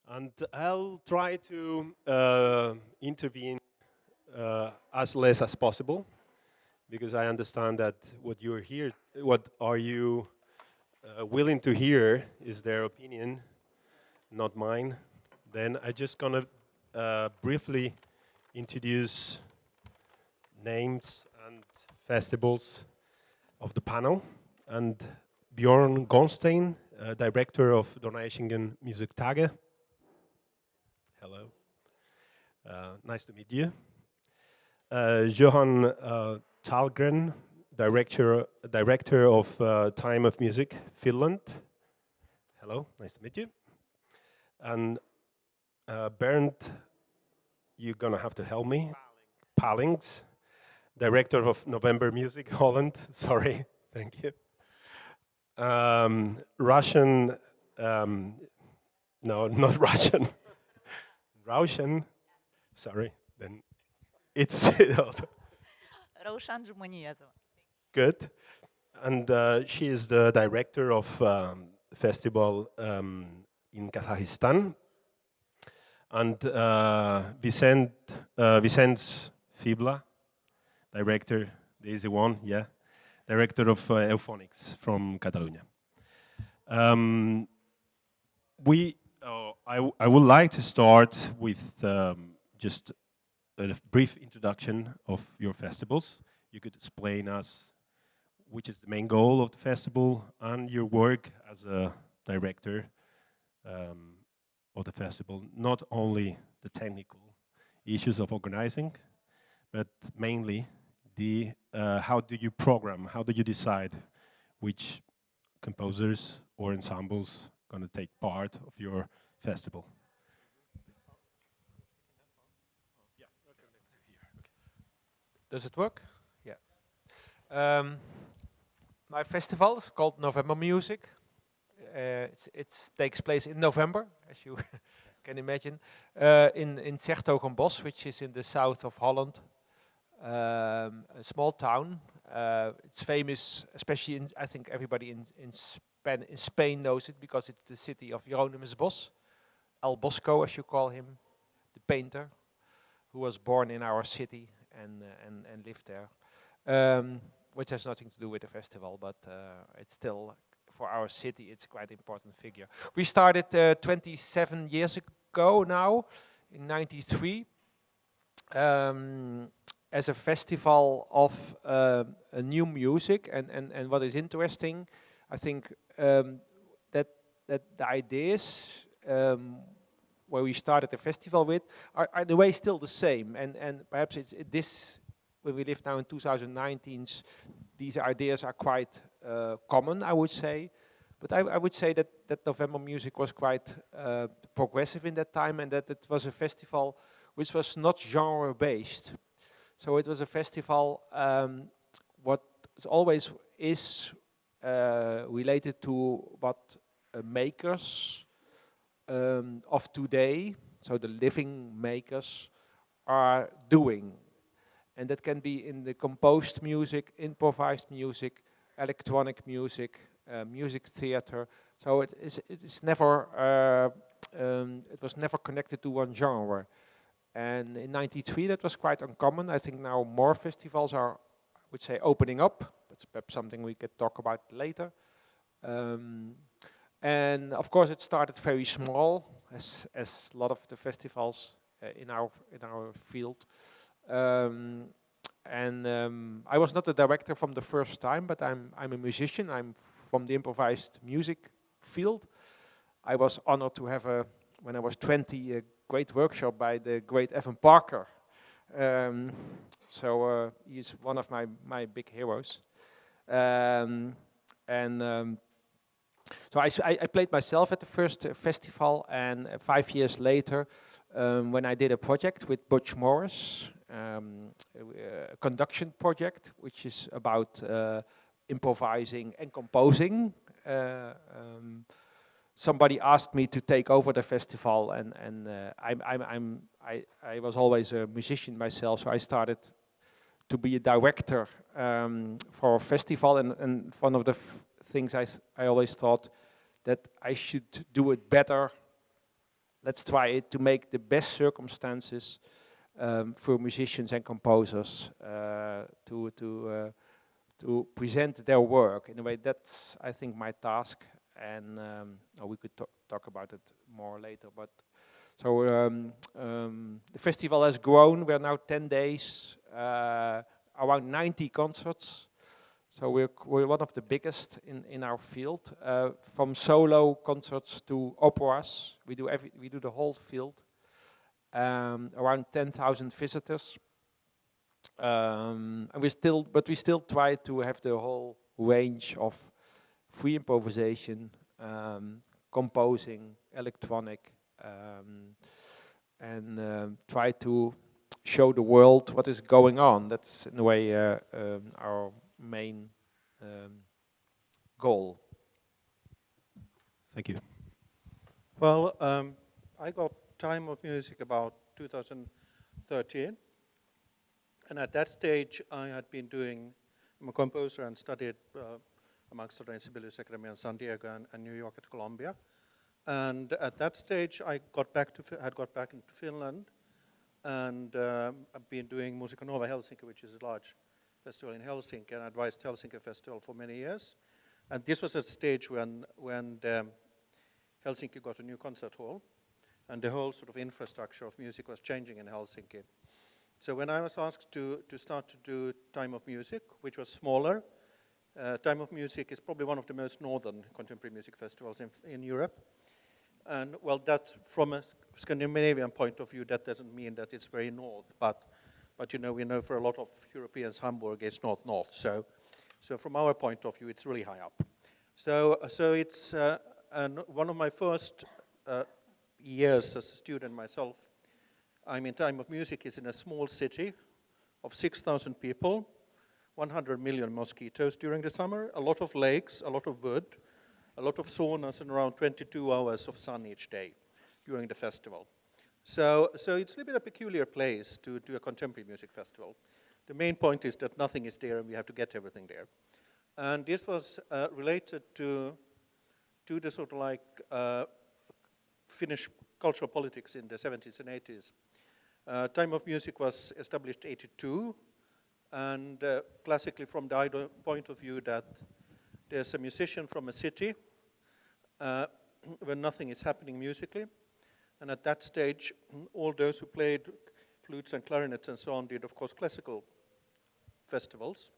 And I'll try to intervene as less as possible, because I understand that what are you willing to hear is their opinion, not mine. Then I just gonna briefly introduce names and festivals of the panel. And Björn Gottstein, director of Donaueschinger Musiktage. Hello. Nice to meet you. Johan Tallgren, director of Time of Music, Finland. Hello, nice to meet you. And Bert, you're gonna have to help me. Palinckx, director of November Music, Holland. Sorry, thank you. Russian, no, not Russian. Raushan, sorry, then it's Raushan Jumaniyazova. good. And she is the director of festival in Kazakhstan. And Vicent Fibla, director, there is the one, yeah, director of Eufònic from Catalonia. I would like to start with just a brief introduction of your festivals. You could explain us which is the main goal of the festival and your work as a director of the festival, not only the technical issues of organizing, but mainly the how do you program, how do you decide which composers or ensembles going to take part of your festival? Does it work? Yeah. My festival is called November Music. It takes place in November, as you can imagine, in 's-Hertogenbosch, which is in the south of Holland, a small town. It's famous, especially I think everybody in Spain knows it, because it's the city of Hieronymus Bosch, El Bosco, as you call him, the painter, who was born in our city and lived there, which has nothing to do with the festival, but it's still, for our city, it's quite an important figure. We started 27 years ago now, in '93, as a festival of new music, and what is interesting, I think that the ideas where we started the festival with are in a way still the same, and perhaps this, when we live now in 2019, these ideas are quite common, I would say. But I would say that November Music was quite progressive in that time, and that it was a festival which was not genre-based. So it was a festival what always is related to what makers of today, so the living makers, are doing. And that can be in the composed music, improvised music, electronic music, music theater. So it was never connected to one genre. And in '93 that was quite uncommon. I think now more festivals are, I would say, opening up. That's perhaps something we could talk about later. And of course it started very small, as a lot of the festivals in our field. I was not the director from the first time, but I'm a musician. I'm from the improvised music field. I was honored to have when I was 20, a great workshop by the great Evan Parker. So he's one of my big heroes. So I played myself at the first festival, and 5 years later, when I did a project with Butch Morris, a conduction project, which is about improvising and composing. Somebody asked me to take over the festival, and I was always a musician myself, so I started to be a director for a festival, and one of the things I always thought that I should do it better let's try to make the best circumstances for musicians and composers to present their work in a way. That's, I think, my task, and we could talk about it more later. But so the festival has grown. We're now 10 days, around 90 concerts. So we're one of the biggest in our field. From solo concerts to operas, we do the whole field. Around 10,000 visitors. And we still try to have the whole range of free improvisation, composing, electronic, and try to show the world what is going on. That's in a way our main goal. Thank you. Well, I got Time of Music about 2013. And at that stage, I had been I'm a composer and studied amongst other in Sibelius Academy in San Diego and New York at Columbia. And at that stage, I had got back into Finland, and I've been doing Musiktage Helsinki, which is a large festival in Helsinki, and advised Helsinki Festival for many years. And this was at a stage when Helsinki got a new concert hall, and the whole sort of infrastructure of music was changing in Helsinki. So when I was asked to start to do Time of Music, which was smaller, Time of Music is probably one of the most northern contemporary music festivals in Europe. And well, that from a Scandinavian point of view, that doesn't mean that it's very north, but you know, we know for a lot of Europeans, Hamburg is north. So from our point of view, it's really high up. So it's one of my first years as a student myself. I mean, Time of Music is in a small city of 6,000 people, 100 million mosquitoes during the summer, a lot of lakes, a lot of wood, a lot of saunas, and around 22 hours of sun each day during the festival. So it's a little bit of a peculiar place to do a contemporary music festival. The main point is that nothing is there and we have to get everything there. And this was related to the sort of like Finnish cultural politics in the 70s and 80s. Time of Music was established in 82, and classically from the point of view that there's a musician from a city where nothing is happening musically, and at that stage all those who played flutes and clarinets and so on did of course classical festivals,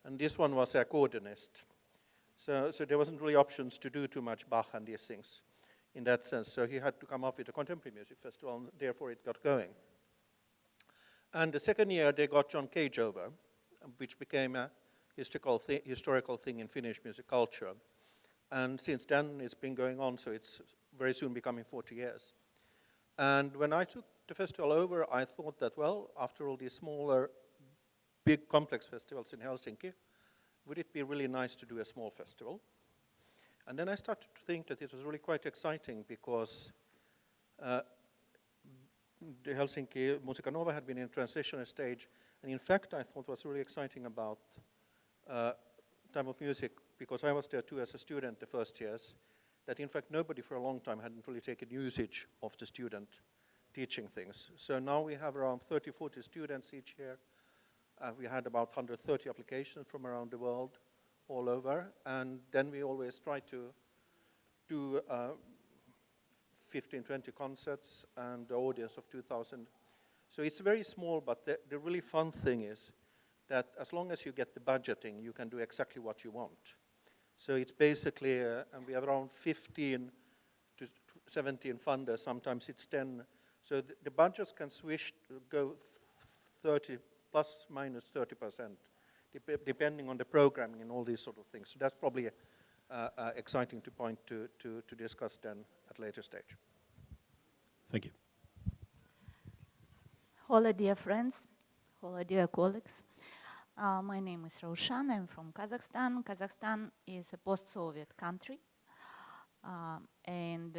and this one was a accordionist. So there wasn't really options to do too much Bach and these things in that sense, so he had to come up with a contemporary music festival, and therefore it got going. And the second year they got John Cage over, which became a historical thing in Finnish music culture. And since then it's been going on, so it's very soon becoming 40 years. And when I took the festival over, I thought that, well, after all these smaller, big complex festivals in Helsinki, would it be really nice to do a small festival? And then I started to think that it was really quite exciting because the Helsinki Musiktage had been in a transitional stage, and in fact I thought was really exciting about Time of Music, because I was there too as a student the first years, that in fact nobody for a long time hadn't really taken usage of the student teaching things. So now we have around 30-40 students each year. We had about 130 applications from around the world, all over, and then we always try to do 15-20 concerts and the audience of 2,000. So it's very small, but the really fun thing is that as long as you get the budgeting, you can do exactly what you want. So it's basically, and we have around 15 to 17 funders, sometimes it's 10. So the budgets can go 30, plus minus 30%, depending on the programming and all these sort of things. So that's probably exciting to point to discuss then at a later stage. Thank you. Hello, dear friends. Hello, dear colleagues. My name is Raushan. I'm from Kazakhstan. Kazakhstan is a post-Soviet country. And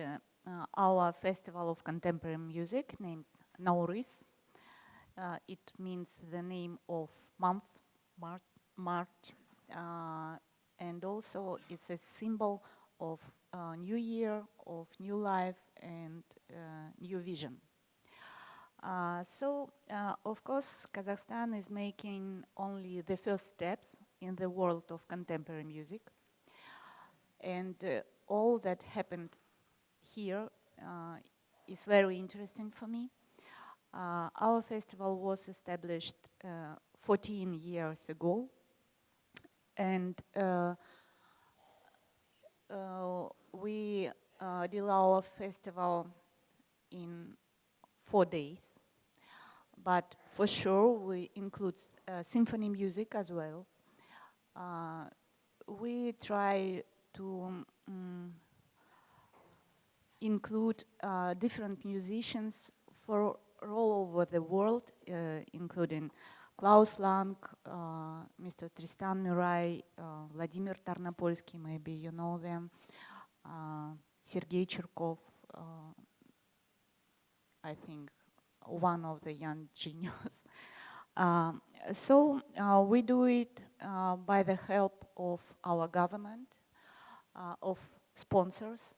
our festival of contemporary music named Nauriz, it means the name of month, March. And also it's a symbol of new year, of new life, and new vision. Of course, Kazakhstan is making only the first steps in the world of contemporary music. And all that happened here is very interesting for me. Our festival was established 14 years ago, and we did our festival in 4 days. But for sure, we include symphony music as well. We try to include different musicians for all over the world, including Klaus Lang, Mr. Tristan Murray, Vladimir Tarnopolsky, maybe you know them, Sergei Cherkov, I think one of the young genius. We do it by the help of our government, of sponsors,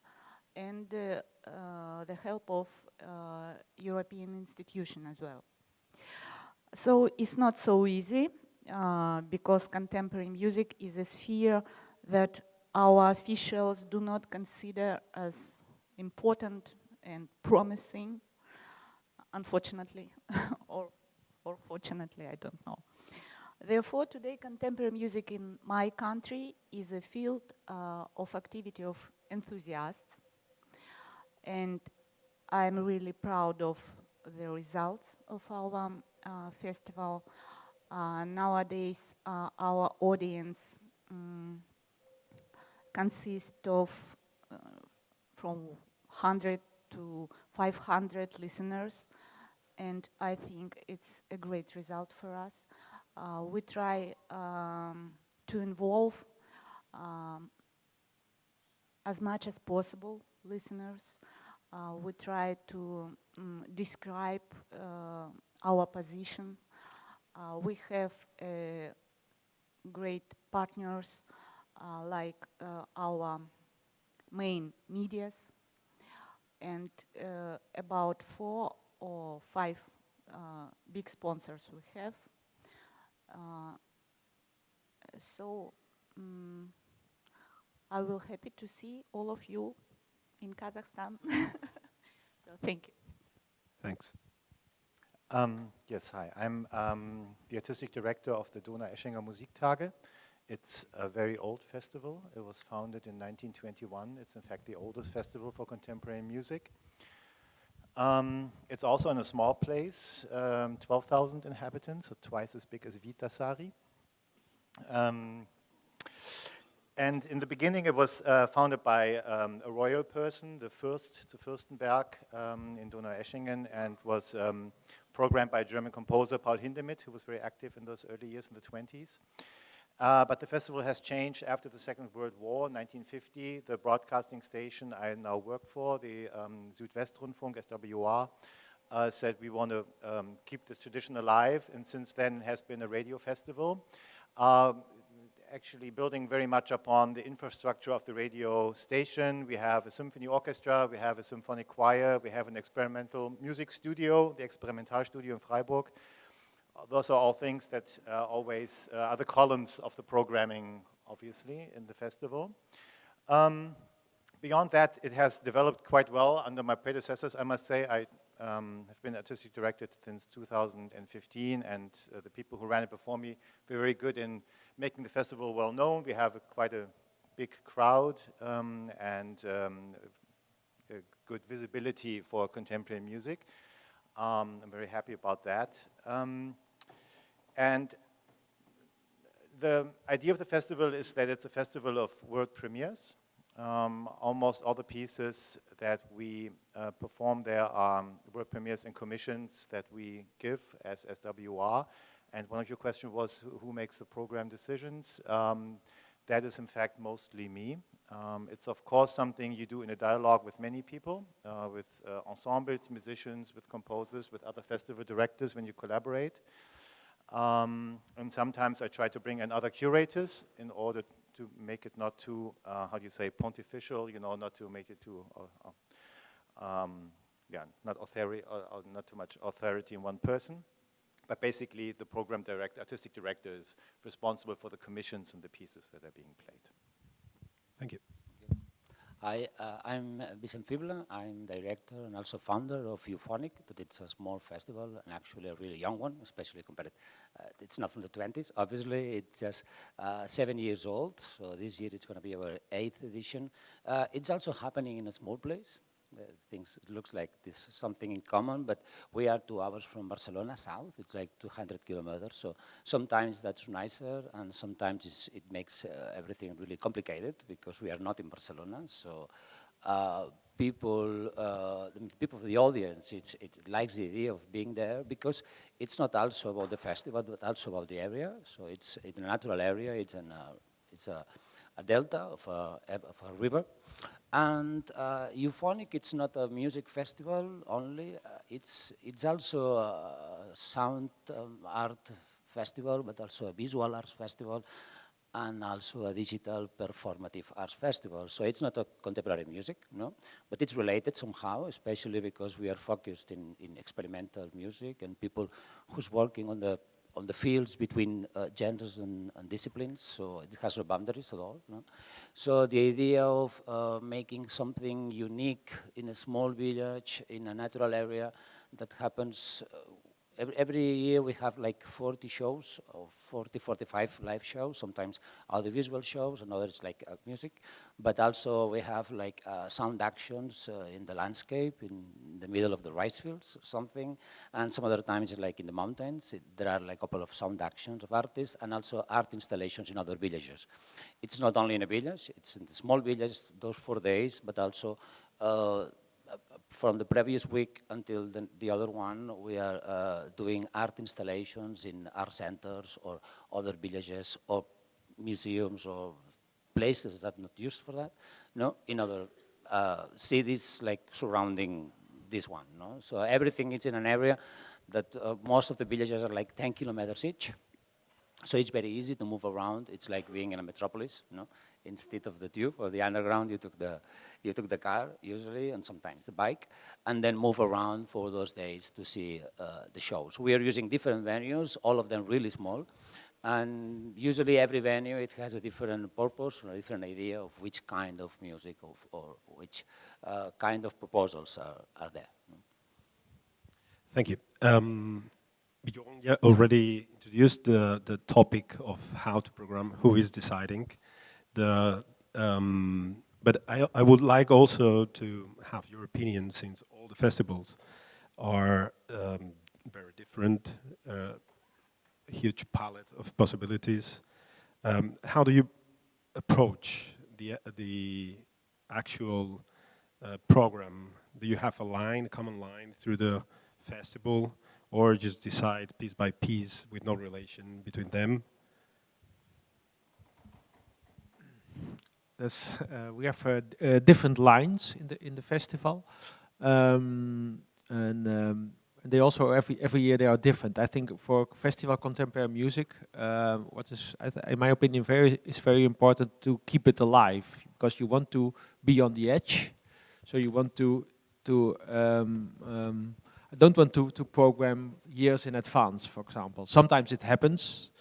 and the help of European institutions as well. So it's not so easy because contemporary music is a sphere that our officials do not consider as important and promising, unfortunately, or fortunately, I don't know. Therefore, today, contemporary music in my country is a field of activity of enthusiasts, and I'm really proud of the results of our festival. Nowadays, our audience consists of from 100 to 500 listeners, and I think it's a great result for us. We try to involve as much as possible listeners. We try to describe our position. We have great partners like our main medias, and about 4 or 5 big sponsors we have. I will happy to see all of you in Kazakhstan. So thank you. Thanks. Yes, hi. I'm the artistic director of the Donaueschinger Musiktage. It's a very old festival. It was founded in 1921. It's in fact the oldest festival for contemporary music. It's also in a small place, 12,000 inhabitants, so twice as big as Viitasaari. And in the beginning, it was founded by a royal person, the Fürstenberg in Donaueschingen, and was programmed by a German composer, Paul Hindemith, who was very active in those early years in the 20s. But the festival has changed after the Second World War, 1950. The broadcasting station I now work for, the Südwestrundfunk, SWR, said we want to keep this tradition alive, and since then has been a radio festival. Actually building very much upon the infrastructure of the radio station. We have a symphony orchestra, we have a symphonic choir, we have an experimental music studio, the Experimentalstudio in Freiburg. Those are all things that always are the columns of the programming, obviously, in the festival. Beyond that, it has developed quite well under my predecessors, I must say. I have been artistic director since 2015, and the people who ran it before me were very good in making the festival well known. We have quite a big crowd and a good visibility for contemporary music. I'm very happy about that. And the idea of the festival is that it's a festival of world premieres. Almost all the pieces that we perform there are world premieres and commissions that we give as SWR. And one of your questions was who makes the program decisions. That is in fact mostly me. It's of course something you do in a dialogue with many people, with ensembles, musicians, with composers, with other festival directors when you collaborate. And sometimes I try to bring in other curators in order to make it not too, how do you say, pontificial, you know, not to make it too, yeah, not not too much authority in one person. But basically, the program director, artistic director, is responsible for the commissions and the pieces that are being played. Thank you. Hi, I'm Vicent Fibla. I'm director and also founder of Eufònic, but it's a small festival and actually a really young one, especially compared. It's not from the 20s, obviously. It's just 7 years old, so this year it's going to be our 8th edition. It's also happening in a small place. It looks like this something in common, but we are 2 hours from Barcelona south. It's like 200 kilometers, so sometimes that's nicer, and sometimes it makes everything really complicated because we are not in Barcelona. So people of the audience, it likes the idea of being there because it's not also about the festival, but also about the area. So it's a natural area. It's a delta of a river. And Eufònic, it's not a music festival only. It's also a sound art festival, but also a visual arts festival, and also a digital performative arts festival. So it's not a contemporary music, no, but it's related somehow, especially because we are focused in experimental music and people who's working on the fields between genders and disciplines, so it has no boundaries at all. No? So the idea of making something unique in a small village, in a natural area that happens, every year we have like 40 shows, or 40, 45 live shows, sometimes audiovisual shows, and others like music, but also we have like sound actions in the landscape, in the middle of the rice fields, something, and some other times like in the mountains, there are like a couple of sound actions of artists, and also art installations in other villages. It's not only in a village, it's in the small village, those 4 days, but also from the previous week until the other one, we are doing art installations in art centers or other villages or museums or places that are not used for that, no, in other cities like surrounding this one, no? So everything is in an area that most of the villages are like 10 kilometers each. So it's very easy to move around. It's like being in a metropolis, no? Instead of the tube or the underground, you took the car usually, and sometimes the bike, and then move around for those days to see the shows. We are using different venues, all of them really small, and usually every venue, it has a different purpose or a different idea of which kind of music or which kind of proposals are there. Thank you. Björn already introduced the topic of how to program, who is deciding. But I would like also to have your opinion, since all the festivals are very different, huge palette of possibilities. How do you approach the actual program? Do you have a common line through the festival, or just decide piece by piece with no relation between them? We have different lines in the festival, they also every year they are different. I think for festival contemporary music, what is in my opinion very important to keep it alive, because you want to be on the edge. So you want to I don't want to program years in advance, for example. Sometimes it happens.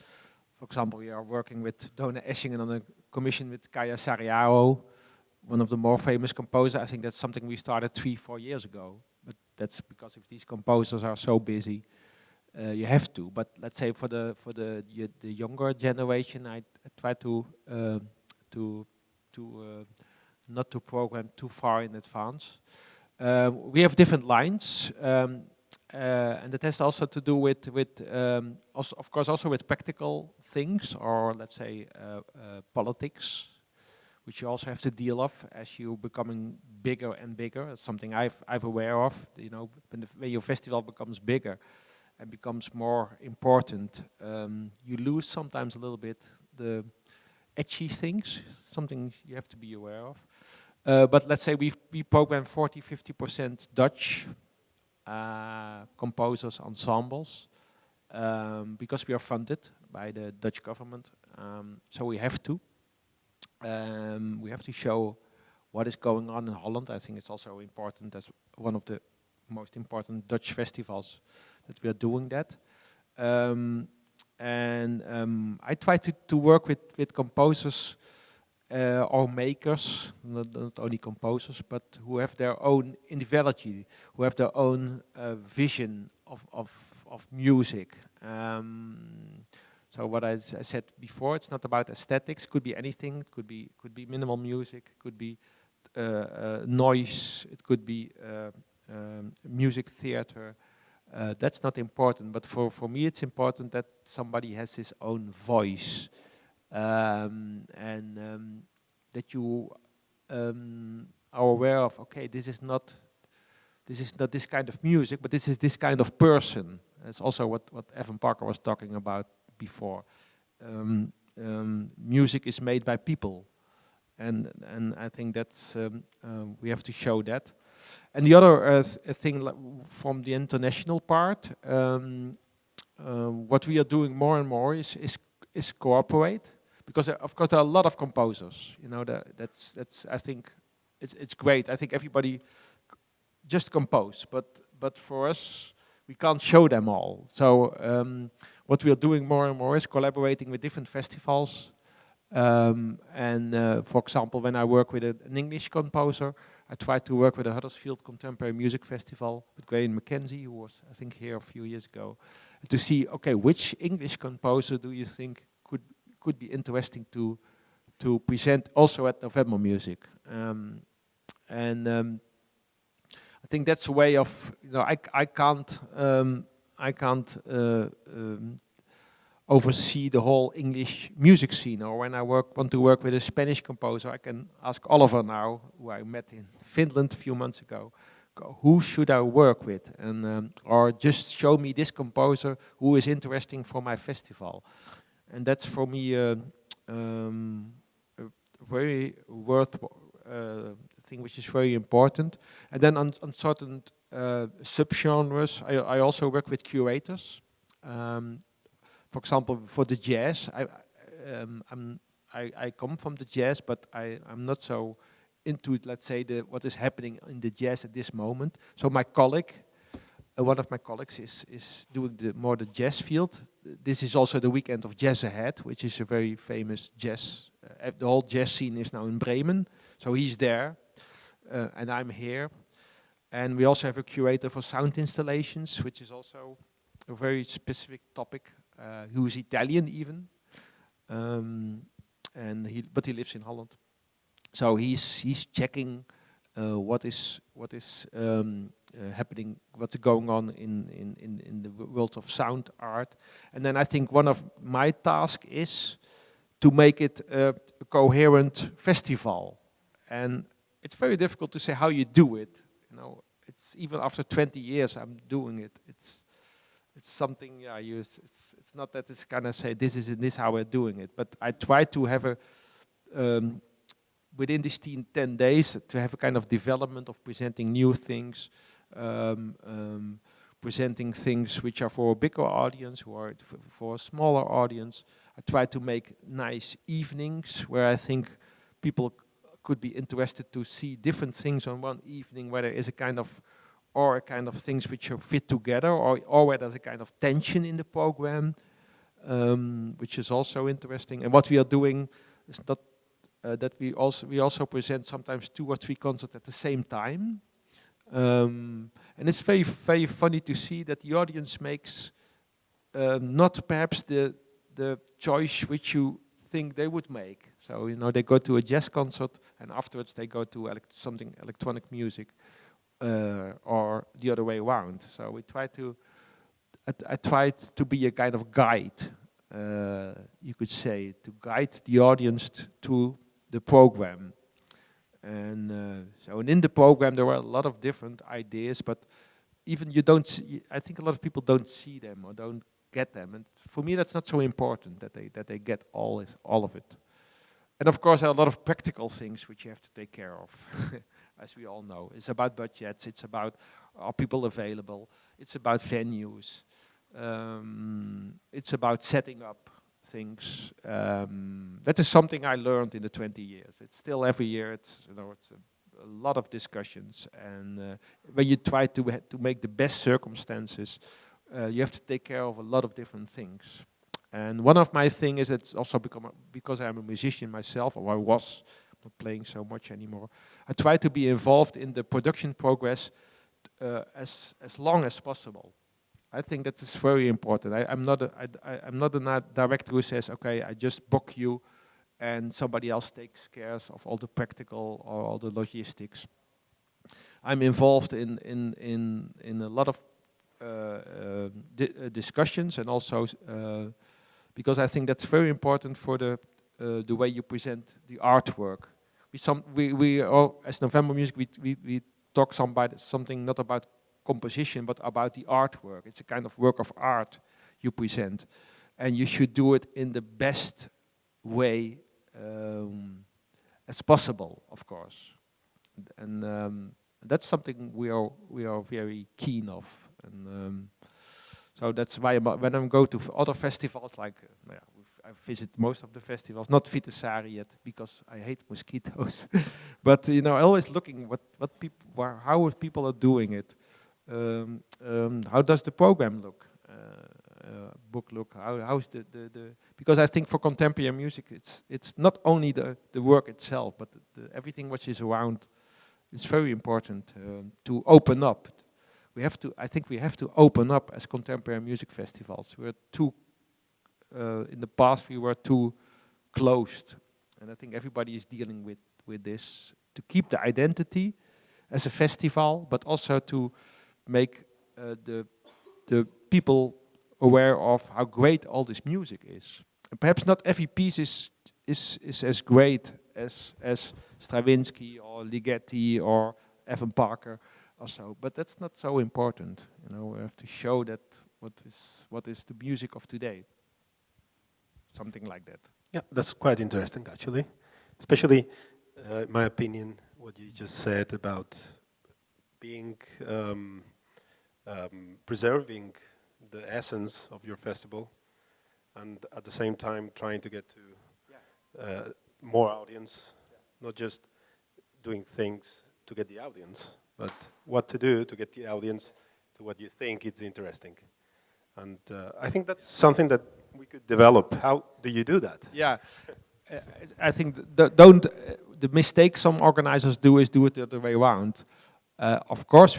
For example, we are working with Donaueschinger on a commission with Kaya Sariao, one of the more famous composers. I think that's something we started 3-4 years ago. But that's because if these composers are so busy, you have to. But let's say for the younger generation, I try to not to program too far in advance. We have different lines, and it has also to do with also, of course, also with practical things, or let's say politics, which you also have to deal with as you becoming bigger and bigger. It's something I'm aware of. You know, when your festival becomes bigger and becomes more important, you lose sometimes a little bit the edgy things. Something you have to be aware of. But let's say we program 40-50% Dutch composers, ensembles, because we are funded by the Dutch government. So we have to. We have to show what is going on in Holland. I think it's also important as one of the most important Dutch festivals that we are doing that. I try to work with composers or makers, not only composers, but who have their own individuality, who have their own vision of music. So what I said before, it's not about aesthetics. Could be anything. It could be minimal music. It could be noise. It could be music theater. That's not important. But for me, it's important that somebody has his own voice, and that you are aware of. Okay, this is not this kind of music, but this is this kind of person. That's also what Evan Parker was talking about before. Music is made by people, and I think that's we have to show that. And the other thing from the international part, what we are doing more and more is cooperate, because of course there are a lot of composers. You know, that's I think it's great. I think everybody just compose, but for us we can't show them all. So what we are doing more and more is collaborating with different festivals. For example, when I work with an English composer, I try to work with the Huddersfield Contemporary Music Festival with Graham Mackenzie, who was, I think, here a few years ago, to see, okay, which English composer do you think could be interesting to present also at November Music? I think that's a way of, you know, I can't oversee the whole English music scene. Or when I want to work with a Spanish composer, I can ask Oliver now, who I met in Finland a few months ago, who should I work with? And or just show me this composer who is interesting for my festival. And that's for me a very thing which is very important. And then on certain subgenres, I also work with curators. For example, for the jazz, I come from the jazz, but I'm not so into, let's say, what is happening in the jazz at this moment. So my colleague, one of my colleagues is doing more the jazz field. This is also the weekend of Jazz Ahead, which is a very famous jazz. The whole jazz scene is now in Bremen, so he's there, and I'm here. And we also have a curator for sound installations, which is also a very specific topic. Who is Italian even, but he lives in Holland. So he's checking what is happening, what's going on in the world of sound art. And then I think one of my tasks is to make it a coherent festival. And it's very difficult to say how you do it. You know, it's even after 20 years I'm doing it. It's something, yeah. It's not that it's kind of say this is how we're doing it, but I try to have a within these 10 days to have a kind of development of presenting new things, presenting things which are for a bigger audience, who are for a smaller audience. I try to make nice evenings where I think people could be interested to see different things on one evening, where there is a kind of things which are fit together, or where there's a kind of tension in the program, which is also interesting. And what we are doing is not that we also present sometimes 2 or 3 concerts at the same time, and it's very, very funny to see that the audience makes not perhaps the choice which you think they would make. So, you know, they go to a jazz concert and afterwards they go to something electronic music. Or the other way around. So we try to. I tried to be a kind of guide, you could say, to guide the audience to the program. And so in the program there were a lot of different ideas, but even you don't see, I think a lot of people don't see them or don't get them. And for me, that's not so important that they get all of it. And of course, there are a lot of practical things which you have to take care of. As we all know, it's about budgets, it's about are people available, it's about venues, it's about setting up things. That is something I learned in the 20 years. It's still every year. It's a lot of discussions, and when you try to make the best circumstances, you have to take care of a lot of different things. And one of my things is it's also because I'm a musician myself, or I was not playing so much anymore. I try to be involved in the production progress as long as possible. I think that is very important. I'm not a director who says, okay, I just book you and somebody else takes care of all the practical or all the logistics. I'm involved in a lot of discussions, and also because I think that's very important for the way you present the artwork. We all, as November Music, we talk something not about composition, but about the artwork. It's a kind of work of art you present, and you should do it in the best way as possible, of course. And that's something we are very keen of. And so that's why when I go to other festivals, like I visit most of the festivals, not Vitasari yet because I hate mosquitoes, but always looking how people are doing it. How does the program look? Book look? How's the because I think for contemporary music, it's not only the work itself, but everything which is around. It's very important to open up. I think we have to open up as contemporary music festivals. We're too in the past we were too closed, and I think everybody is dealing with this to keep the identity as a festival, but also to make the people aware of how great all this music is. And perhaps not every piece is as great as Stravinsky or Ligeti or Evan Parker or so, but that's not so important. We have to show that what is the music of today. Something like that. Yeah, that's quite interesting, actually. Especially, in my opinion, what you just said about being preserving the essence of your festival, and at the same time trying to get to more audience, not just doing things to get the audience, but what to do to get the audience to what you think is interesting. And I think that's something that we could develop. How do you do that? Yeah, I think the mistake some organizers do is do it the other way around. Of course,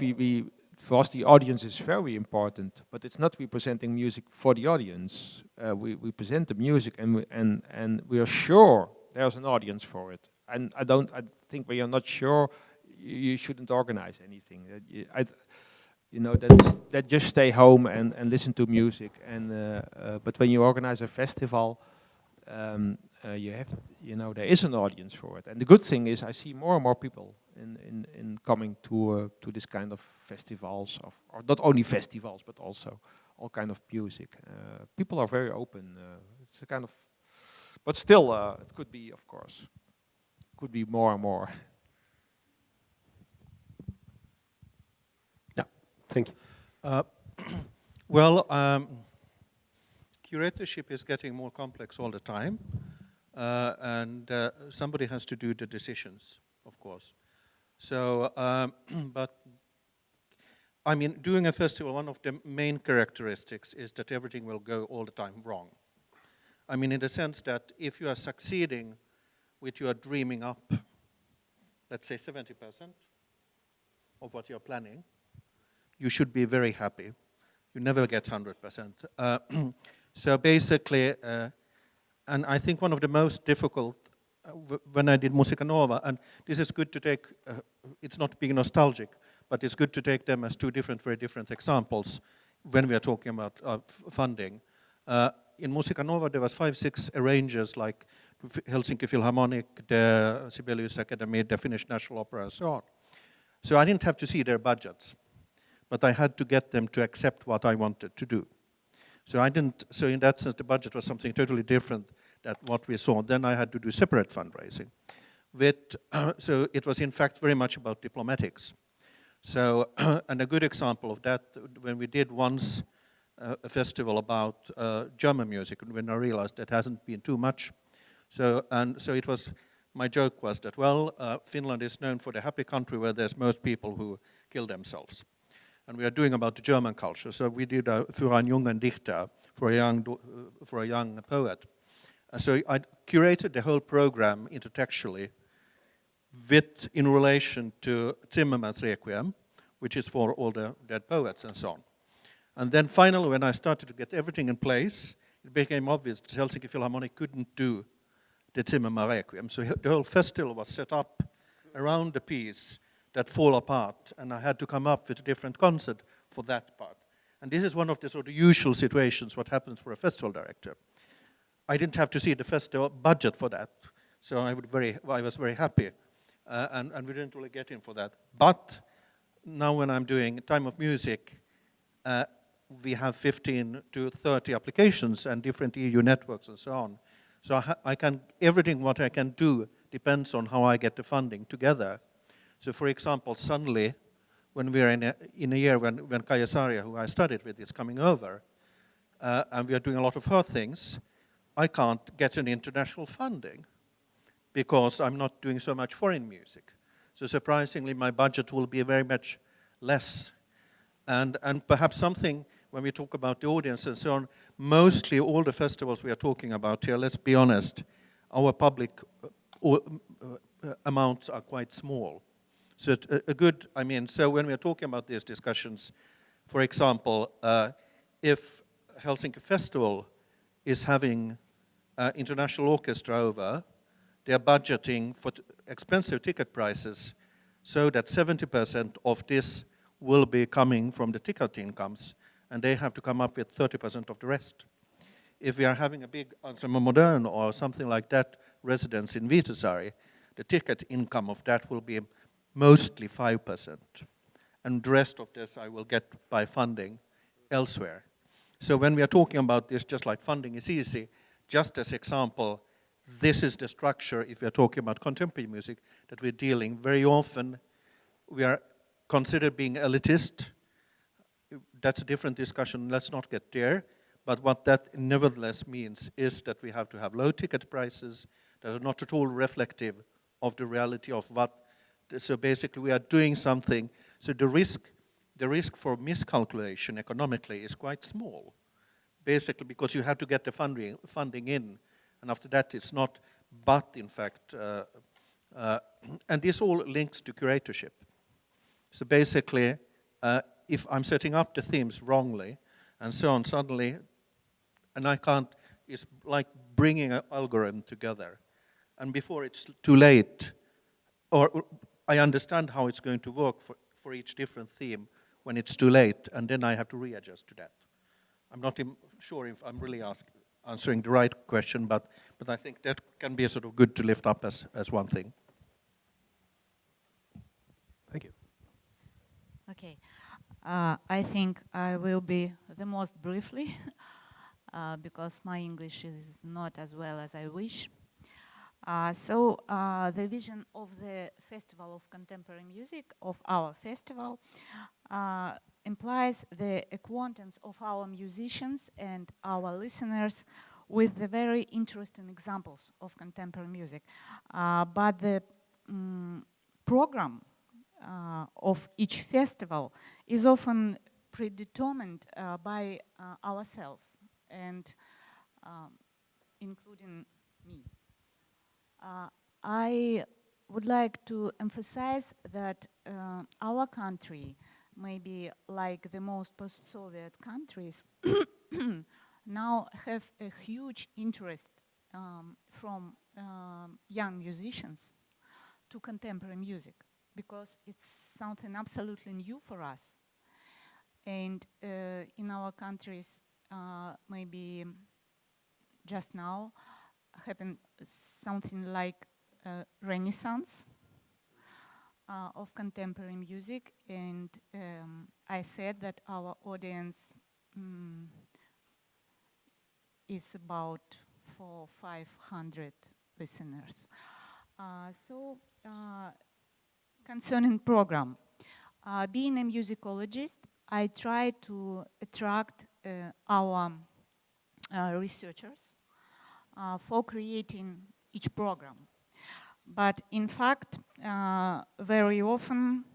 for us the audience is very important, but it's not representing music for the audience. We present the music, and we are sure there's an audience for it. And I think when you're not sure, you shouldn't organize anything. That just stay home and listen to music. But when you organize a festival, there is an audience for it. And the good thing is, I see more and more people in coming to this kind of festivals, or not only festivals, but also all kind of music. People are very open. It's a kind of, but still, it could be, of course, could be more and more. Thank you. Curatorship is getting more complex all the time, and somebody has to do the decisions, of course. So, but I mean, doing a festival, one of the main characteristics is that everything will go all the time wrong. I mean, in the sense that if you are succeeding with your dreaming up, let's say 70% of what you're planning, you should be very happy. You never get 100%. So basically, and I think one of the most difficult, when I did Musiktage, and this is good to take, it's not being nostalgic, but it's good to take them as two very different examples when we are talking about funding. In Musiktage, there was 5-6 arrangers like Helsinki Philharmonic, the Sibelius Academy, the Finnish National Opera, and so on. So I didn't have to see their budgets, but I had to get them to accept what I wanted to do. So in that sense, the budget was something totally different than what we saw. Then I had to do separate fundraising. So it was in fact very much about diplomatics. So, and a good example of that, when we did once a festival about German music, and when I realized that hasn't been too much. So it was, my joke was that, well, Finland is known for the happy country where there's most people who kill themselves. And we are doing about the German culture. So we did Für einen jungen Dichter, for a young poet. So I curated the whole program intertextually in relation to Zimmermann's Requiem, which is for all the dead poets and so on. And then finally, when I started to get everything in place, it became obvious that Helsinki Philharmonic couldn't do the Zimmermann Requiem. So the whole festival was set up around the piece that fall apart, and I had to come up with a different concert for that part. And this is one of the sort of usual situations what happens for a festival director. I didn't have to see the festival budget for that, so I was very happy, and we didn't really get in for that. But now when I'm doing Time of Music, we have 15 to 30 applications and different EU networks and so on. So everything what I can do depends on how I get the funding together. So for example, suddenly, when we're in a year when Kaija Saria, who I studied with, is coming over, and we are doing a lot of her things, I can't get an international funding because I'm not doing so much foreign music. So surprisingly, my budget will be very much less. And perhaps something, when we talk about the audience and so on, mostly all the festivals we are talking about here, let's be honest, our public amounts are quite small. So so when we are talking about these discussions, for example, if Helsinki Festival is having international orchestra over, they are budgeting for expensive ticket prices so that 70% of this will be coming from the ticket incomes, and they have to come up with 30% of the rest. If we are having a big Ensemble Modern or something like that residence in Viitasaari, the ticket income of that will be mostly 5%. And the rest of this I will get by funding elsewhere. So when we are talking about this, just like funding is easy, just as example, this is the structure, if we are talking about contemporary music, that we're dealing. Very often we are considered being elitist. That's a different discussion, let's not get there. But what that nevertheless means is that we have to have low ticket prices that are not at all reflective of the reality of what. So basically we are doing something. So the risk for miscalculation economically is quite small. Basically because you have to get the funding in, and after that it's not, but in fact, and this all links to curatorship. So basically, if I'm setting up the themes wrongly, and so on, suddenly, and I can't, it's like bringing an algorithm together. And before it's too late, or I understand how it's going to work for each different theme when it's too late, and then I have to readjust to that. I'm not sure if I'm really answering the right question, but I think that can be sort of good to lift up as one thing. Thank you. Okay, I think I will be the most briefly because my English is not as well as I wish. So the vision of the Festival of Contemporary Music, of our festival, implies the acquaintance of our musicians and our listeners with the very interesting examples of contemporary music. But the program of each festival is often predetermined by ourselves, and including me. I would like to emphasize that our country, maybe like the most post-Soviet countries, now have a huge interest from young musicians to contemporary music, because it's something absolutely new for us. And in our countries, maybe just now happened something like a renaissance of contemporary music, and I said that our audience is about 400-500 listeners. Concerning program, being a musicologist, I try to attract our researchers for creating each program. But in fact, very often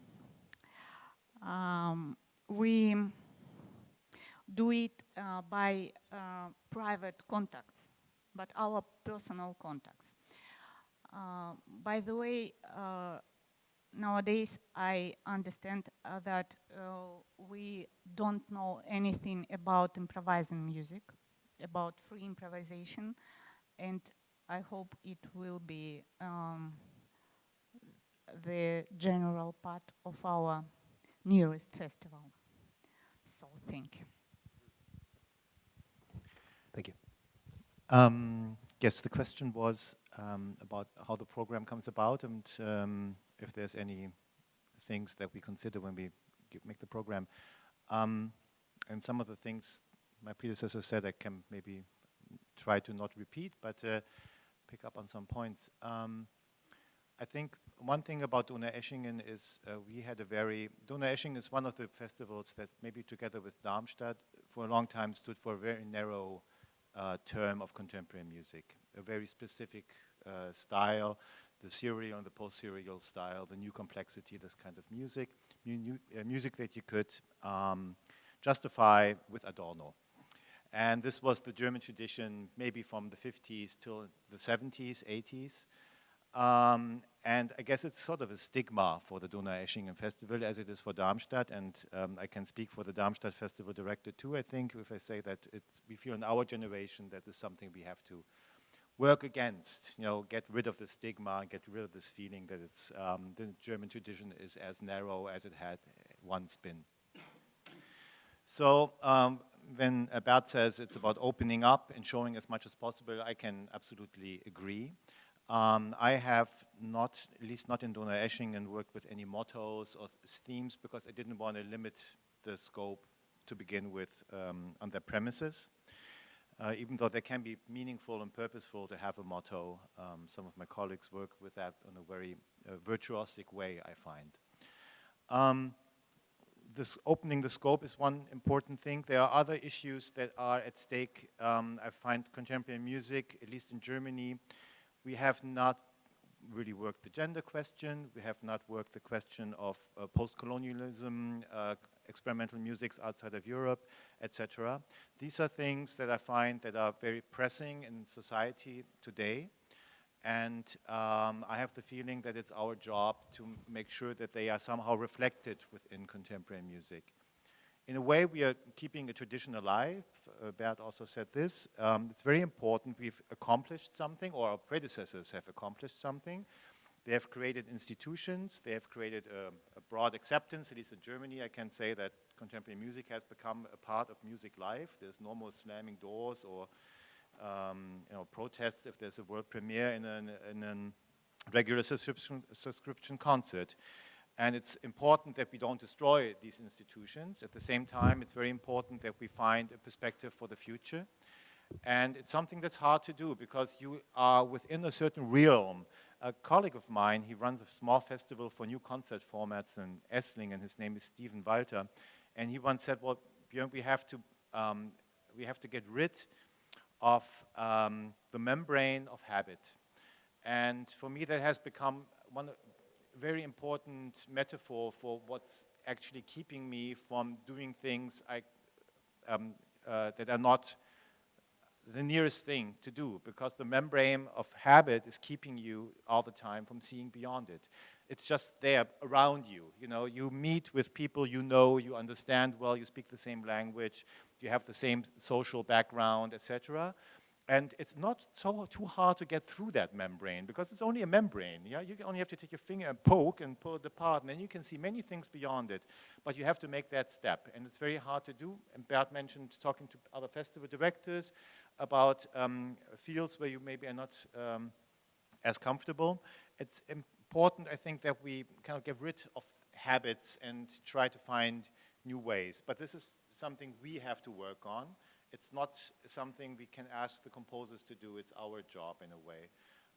we do it by private contacts, but our personal contacts. By the way, nowadays I understand that we don't know anything about improvising music, about free improvisation, and I hope it will be the general part of our nearest festival. So thank you. Thank you. Yes, the question was about how the program comes about and if there's any things that we consider when we make the program. And some of the things my predecessor said I can maybe try to not repeat, but pick up on some points. I think one thing about Donaueschingen is we had a Donaueschingen is one of the festivals that maybe together with Darmstadt for a long time stood for a very narrow term of contemporary music, a very specific style, the serial and the post-serial style, the new complexity, this kind of music, music that you could justify with Adorno. And this was the German tradition maybe from the 50s till the 70s, 80s. And I guess it's sort of a stigma for the Donaueschingen Festival as it is for Darmstadt, and I can speak for the Darmstadt Festival director too, I think, if I say that we feel in our generation that is something we have to work against, get rid of the stigma, get rid of this feeling that it's the German tradition is as narrow as it had once been. So when Bert says it's about opening up and showing as much as possible, I can absolutely agree. I have not, at least not in Donaueschingen, worked with any mottos or themes because I didn't want to limit the scope to begin with on their premises. Even though they can be meaningful and purposeful to have a motto, some of my colleagues work with that in a very virtuosic way, I find. This opening the scope is one important thing. There are other issues that are at stake. I find contemporary music, at least in Germany, we have not really worked the gender question. We have not worked the question of post-colonialism, experimental musics outside of Europe, etc. These are things that I find that are very pressing in society today. And I have the feeling that it's our job to make sure that they are somehow reflected within contemporary music. In a way, we are keeping a tradition alive. Bert also said this. It's very important. We've accomplished something, or our predecessors have accomplished something. They have created institutions. They have created a broad acceptance. At least in Germany, I can say that contemporary music has become a part of music life. There's no more slamming doors or protests if there's a world premiere in a regular subscription concert. And it's important that we don't destroy these institutions. At the same time, it's very important that we find a perspective for the future. And it's something that's hard to do because you are within a certain realm. A colleague of mine, he runs a small festival for new concert formats in Esslingen. His name is Steven Walter. And he once said, well, Björn, we have to get rid of the membrane of habit. And for me, that has become one very important metaphor for what's actually keeping me from doing things that are not the nearest thing to do, because the membrane of habit is keeping you all the time from seeing beyond it. It's just there around you. You meet with people you understand well, you speak the same language, you have the same social background, etc. And it's not too hard to get through that membrane because it's only a membrane. Yeah? You only have to take your finger and poke and pull it apart, and then you can see many things beyond it. But you have to make that step, and it's very hard to do. And Bert mentioned talking to other festival directors about fields where you maybe are not as comfortable. It's important, I think, that we kind of get rid of habits and try to find new ways. But this is something we have to work on. It's not something we can ask the composers to do. It's our job in a way.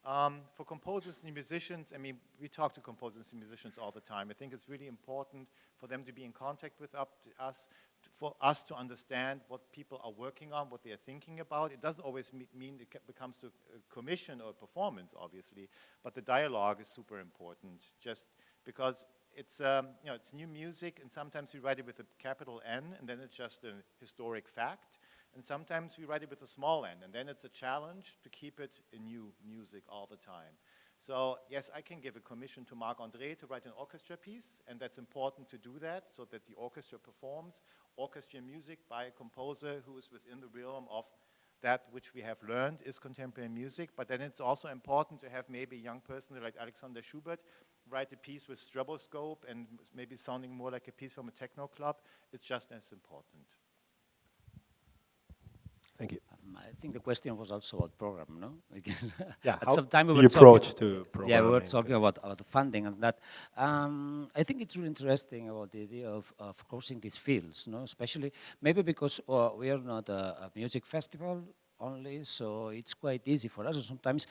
For composers and musicians, I mean, we talk to composers and musicians all the time. I think it's really important for them to be in contact with us, for us to understand what people are working on, what they are thinking about. It doesn't always mean it becomes to a commission or a performance, obviously, but the dialogue is super important, just because it's, you know, it's new music, and sometimes we write it with a capital N, and then it's just a historic fact. And sometimes we write it with a small n, and then it's a challenge to keep it in new music all the time. So yes, I can give a commission to Marc-André to write an orchestra piece, and that's important to do that so that the orchestra performs orchestra music by a composer who is within the realm of that which we have learned is contemporary music. But then it's also important to have maybe a young person like Alexander Schubert write a piece with stroboscope and maybe sounding more like a piece from a techno club. It's just as important. Thank you. I think the question was also about program, no? Because Yeah, at some time we the were approach talking, to programming. yeah, we were talking about the funding and that. I think it's really interesting about the idea of crossing these fields, no? Especially maybe because we are not a music festival only, so it's quite easy for us. Sometimes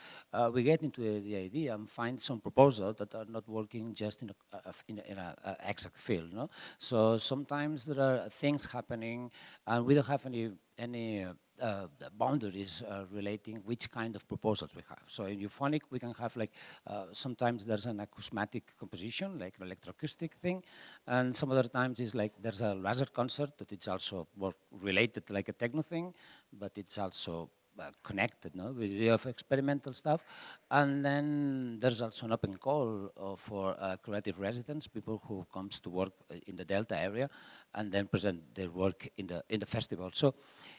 we get into the idea and find some proposals that are not working just in a exact field, no? So sometimes there are things happening, and we don't have any boundaries relating which kind of proposals we have. So in Eufònic, we can have like, sometimes there's an acousmatic composition, like an electroacoustic thing, and some other times it's like there's a laser concert that it's also more related like a techno thing, but it's also connected, no, with the idea of experimental stuff. And then there's also an open call for creative residents, people who comes to work in the Delta area and then present their work in the festival. So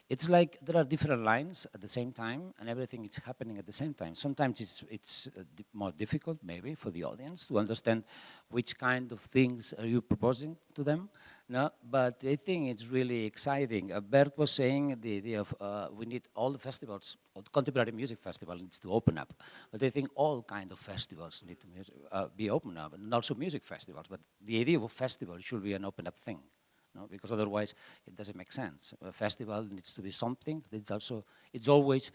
it's like there are different lines at the same time, and everything is happening at the same time. Sometimes it's more difficult, maybe, for the audience to understand which kind of things are you proposing to them. No, but I think it's really exciting. Bert was saying the idea of we need all the festivals, the contemporary music festival needs to open up. But I think all kind of festivals need to be open up, and also music festivals. But the idea of a festival should be an open up thing. No, because otherwise it doesn't make sense. A festival needs to be something. It's always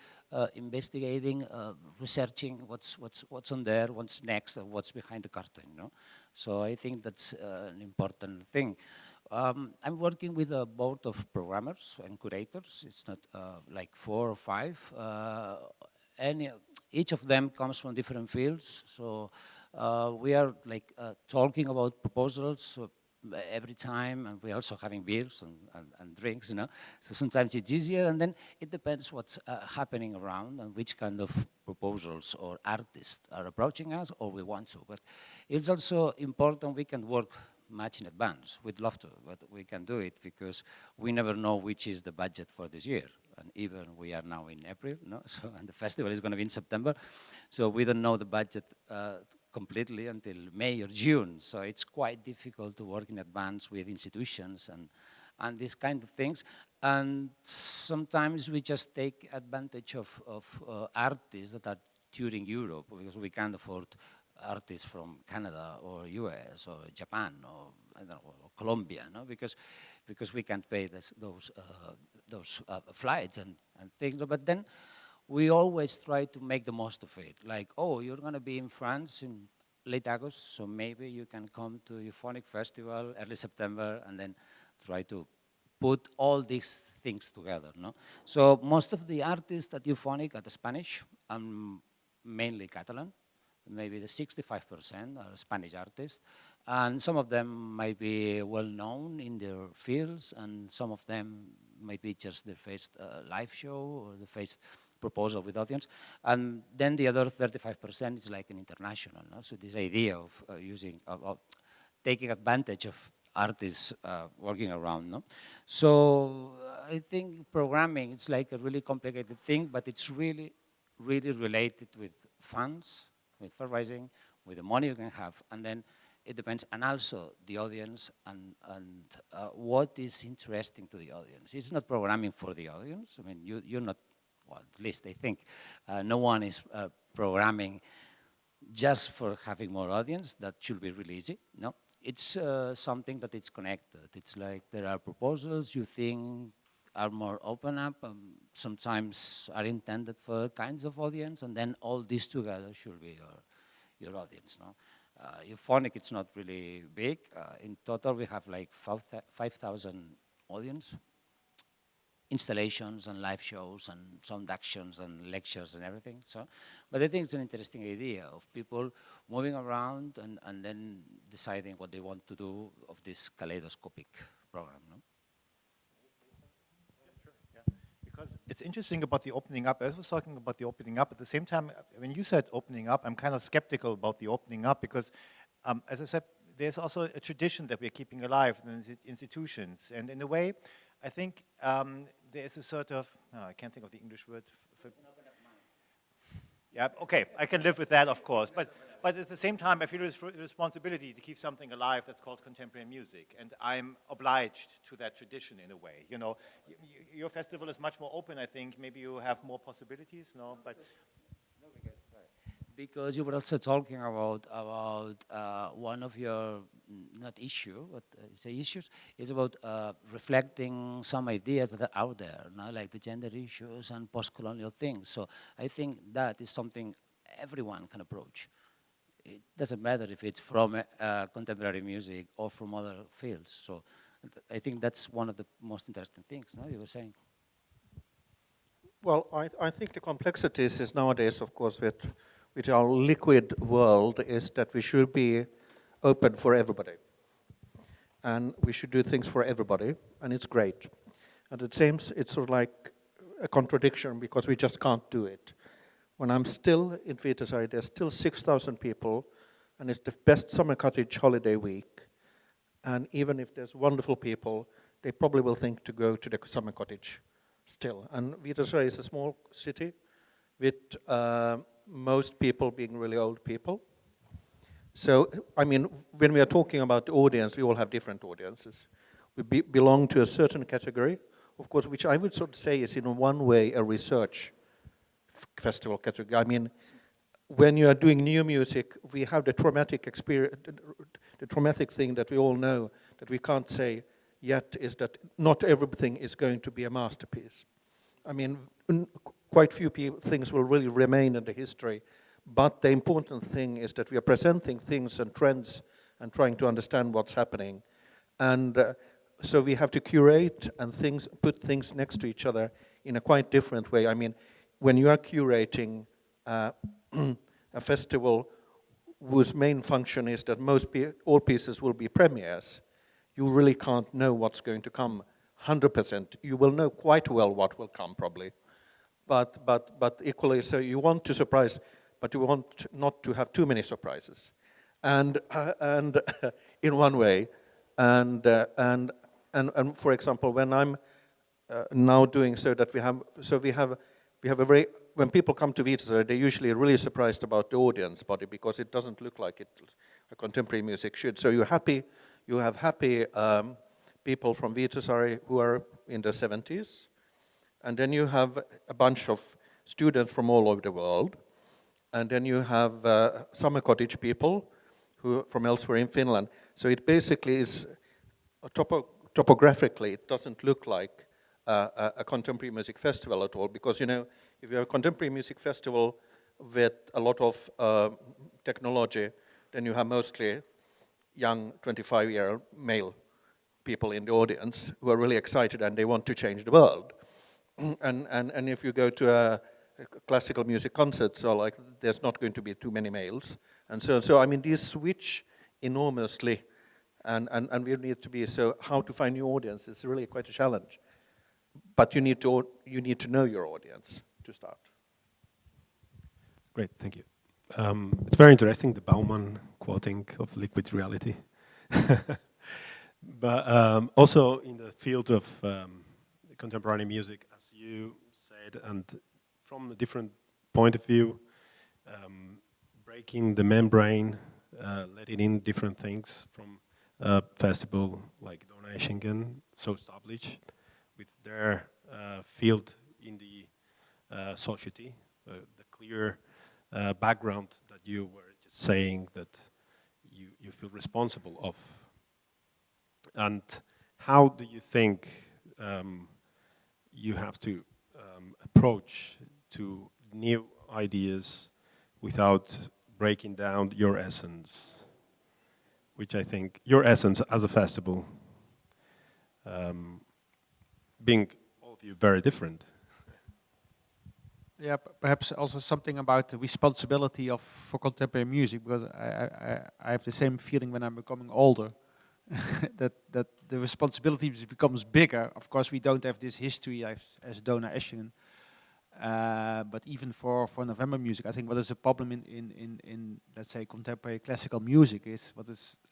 investigating, researching what's on there, what's next, and what's behind the curtain. No, so I think that's an important thing. I'm working with a board of programmers and curators. It's not like 4 or 5. Each of them comes from different fields. So we are like talking about proposals every time, and we're also having beers and drinks, you know. So sometimes it's easier, and then it depends what's happening around and which kind of proposals or artists are approaching us or we want to. But it's also important we can work much in advance. We'd love to, but we can do it because we never know which is the budget for this year. And even we are now in April, no? So, and the festival is going to be in September. So we don't know the budget completely until May or June. So it's quite difficult to work in advance with institutions and these kind of things. And sometimes we just take advantage of artists that are touring Europe because we can't afford artists from Canada or US or Japan or I don't know, or Colombia, no? Because we can't pay those flights and things. But then we always try to make the most of it. Like, oh, you're going to be in France in late August, so maybe you can come to Eufònic Festival early September and then try to put all these things together, no? So most of the artists at Eufònic are Spanish, mainly Catalan. Maybe the 65% are Spanish artists. And some of them might be well known in their fields, and some of them might be just the first live show or the first proposal with audience. And then the other 35% is like an international. No? So this idea of taking advantage of artists working around. No? So I think programming, it's like a really complicated thing, but it's really, really related with funds, with fundraising, with the money you can have, and then it depends, and also the audience and what is interesting to the audience. It's not programming for the audience. I mean, you're not, well, at least I think, no one is programming just for having more audience. That should be really easy. No, it's something that it's connected. It's like there are proposals you think are more open up, sometimes are intended for kinds of audience, and then all these together should be your audience. No? Eufònic, it's not really big. In total, we have like 5,000 audience, installations and live shows and sound actions and lectures and everything. So, but I think it's an interesting idea of people moving around and then deciding what they want to do of this kaleidoscopic program. No? Because it's interesting about the opening up. As I was talking about the opening up, at the same time, when you said opening up, I'm kind of skeptical about the opening up because, as I said, there's also a tradition that we're keeping alive in the institutions. And in a way, I think there's a sort of, I can't think of the English word. Yeah, okay, I can live with that, of course. But at the same time, I feel a responsibility to keep something alive that's called contemporary music. And I'm obliged to that tradition in a way. You know, your festival is much more open, I think. Maybe you have more possibilities, no? But because you were also talking about one of your, not issue, but say issues, is about reflecting some ideas that are out there, no? Like the gender issues and post-colonial things. So I think that is something everyone can approach. It doesn't matter if it's from contemporary music or from other fields. So I think that's one of the most interesting things, no? You were saying. Well, I think the complexities is nowadays, of course, with our liquid world, is that we should be open for everybody. And we should do things for everybody, and it's great. And it seems it's sort of like a contradiction because we just can't do it. When I'm still in Viitasaari, there's still 6,000 people, and it's the best summer cottage holiday week. And even if there's wonderful people, they probably will think to go to the summer cottage still. And Viitasaari is a small city with most people being really old people. So, I mean, when we are talking about the audience, we all have different audiences. We belong to a certain category, of course, which I would sort of say is in one way a research festival category. I mean, when you are doing new music, we have the traumatic experience, the traumatic thing that we all know that we can't say yet is that not everything is going to be a masterpiece. I mean, quite few things will really remain in the history, but the important thing is that we are presenting things and trends and trying to understand what's happening. And so we have to curate and put things next to each other in a quite different way. I mean, when you are curating a festival whose main function is that all pieces will be premieres, you really can't know what's going to come 100%. You will know quite well what will come, probably. But equally, so you want to surprise, but you want not to have too many surprises, and in one way, and for example, when I'm now doing so that we have a very, when people come to Viitasaari, they're usually really surprised about the audience body because it doesn't look like a contemporary music should. So you have happy people from Viitasaari who are in their 70s. And then you have a bunch of students from all over the world. And then you have summer cottage people who from elsewhere in Finland. So it basically is, topographically, it doesn't look like a contemporary music festival at all. Because, you know, if you have a contemporary music festival with a lot of technology, then you have mostly young 25-year-old male people in the audience who are really excited and they want to change the world. And if you go to a classical music concert, so like there's not going to be too many males, and so I mean these switch enormously, and we need to be so. How to find new audience is really quite a challenge, but you need to know your audience to start. Great, thank you. It's very interesting the Bauman quoting of liquid reality, but also in the field of contemporary music, as you said, and from a different point of view, breaking the membrane, letting in different things from a festival like Donaueschinger, so established, with their field in the society, the clear background that you were just saying that you feel responsible of. And how do you think you have to approach to new ideas without breaking down your essence, which I think your essence as a festival, being all of you very different. Yeah, perhaps also something about the responsibility for contemporary music, because I have the same feeling when I'm becoming older, that the responsibility becomes bigger. Of course, we don't have this history as Donaueschinger, but even for November music, I think what is a problem in let's say contemporary classical music is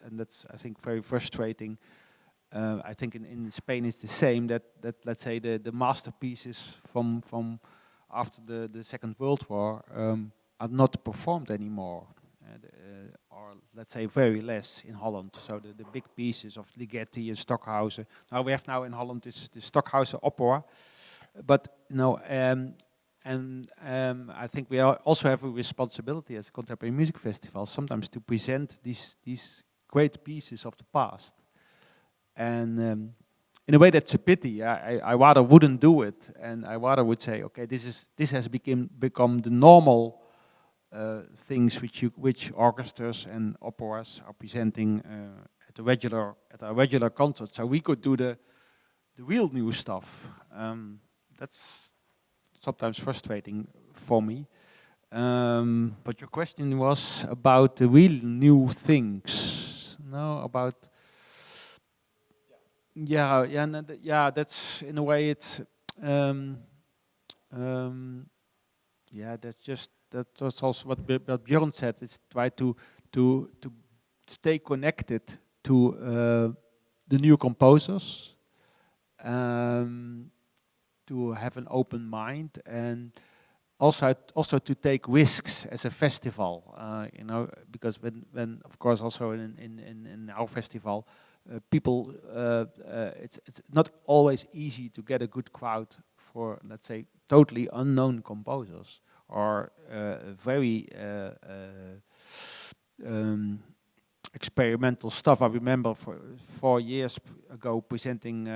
and that's I think very frustrating. I think in Spain it's the same, that let's say the masterpieces from after the Second World War are not performed anymore, or let's say very less in Holland. So the big pieces of Ligeti and Stockhausen. Now we have in Holland the Stockhausen opera, but I think we also have a responsibility as a contemporary music festival sometimes to present these great pieces of the past. And in a way, that's a pity. I rather wouldn't do it, and I rather would say, okay, this has become the normal things which orchestras and operas are presenting at a regular concert. So we could do the real new stuff. That's sometimes frustrating for me. But your question was about the real new things. No, about. Yeah, that's in a way it's that's also what Björn said. It's try to stay connected to the new composers, to have an open mind, and also to take risks as a festival. Because when of course also in our festival. People, it's not always easy to get a good crowd for, let's say, totally unknown composers or very experimental stuff. I remember 4 years ago presenting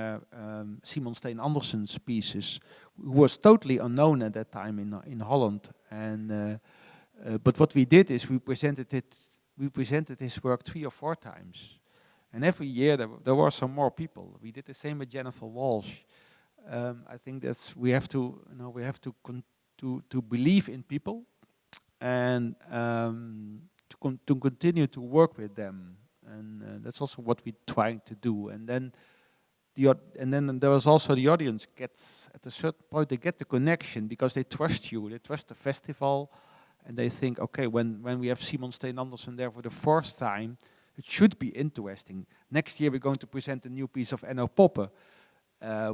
Simon Steen Andersen's pieces, who was totally unknown at that time in Holland. And but what we did is we presented his work 3 or 4 times. And every year there were some more people. We did the same with Jennifer Walsh. I think we have to believe in people, and to continue to work with them. And that's also what we're trying to do. And then there was also the audience gets at a certain point they get the connection because they trust you, they trust the festival, and they think, okay, when we have Simon Steen Andersen there for the 4th time. It should be interesting. Next year we're going to present a new piece of Enno Poppe,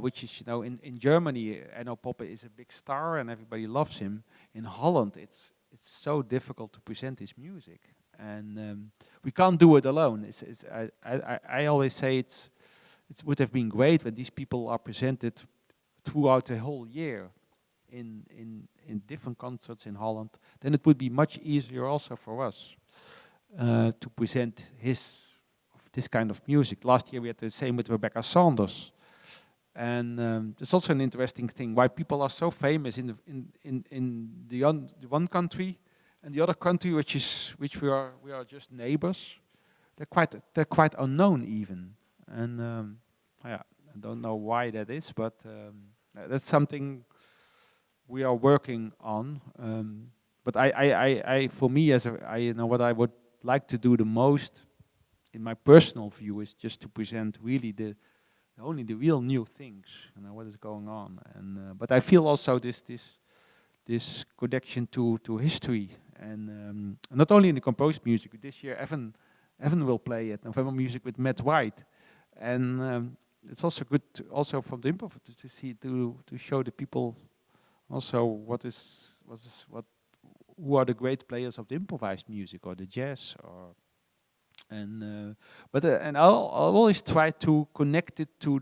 which is, in Germany, Enno Poppe is a big star and everybody loves him. In Holland, it's so difficult to present his music, and we can't do it alone. I always say it would have been great when these people are presented throughout the whole year in different concerts in Holland. Then it would be much easier also for us. To present this kind of music. Last year we had the same with Rebecca Saunders, and it's also an interesting thing why people are so famous in the one country, and the other country which we are just neighbors. They're quite unknown even, and I don't know why that is, but that's something we are working on. But I for me what I would like to do the most, in my personal view, is just to present really only the real new things, what is going on. And but I feel also this connection to history, and not only in the composed music. This year, Evan will play at November Music with Matt White, and it's also good also from the improv to show the people also who are the great players of the improvised music or the jazz, and I'll always try to connect it to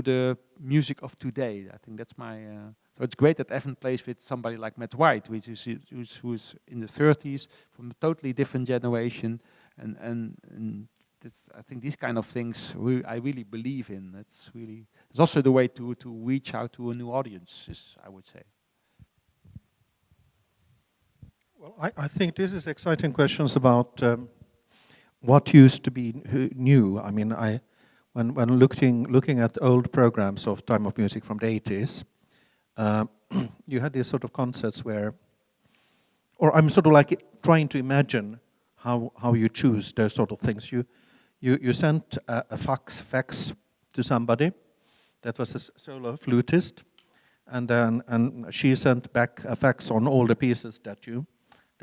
the music of today. I think that's my. So it's great that Evan plays with somebody like Matt White, who's in the 30s, from a totally different generation, and I think these kind of things I really believe in. It's also the way to reach out to a new audience, I would say. Well, I think this is exciting questions about what used to be new. I mean, when looking at old programs of Time of Music from the 80s, you had these sort of concepts where, or I'm sort of like trying to imagine how you choose those sort of things. You sent a fax to somebody that was a solo flutist, and she sent back a fax on all the pieces that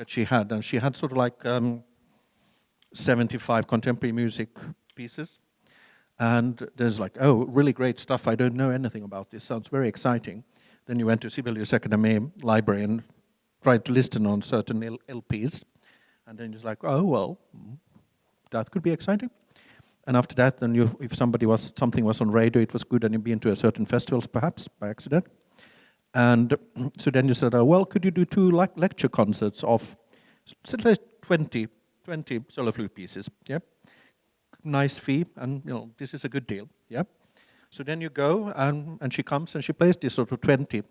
she had, and she had sort of like 75 contemporary music pieces. And there's like, oh, really great stuff. I don't know anything about this. Sounds very exciting. Then you went to Sibelius Academy library and tried to listen on certain LPs. And then it's like, oh, well, that could be exciting. And after that, then if something was on radio, it was good, and you'd been to a certain festivals, perhaps, by accident. And so then you said, oh, well, could you do 2 lecture concerts of, say, 20 solo flute pieces, yeah? Nice fee, and this is a good deal, yeah? So then you go, and she comes and she plays this sort of 20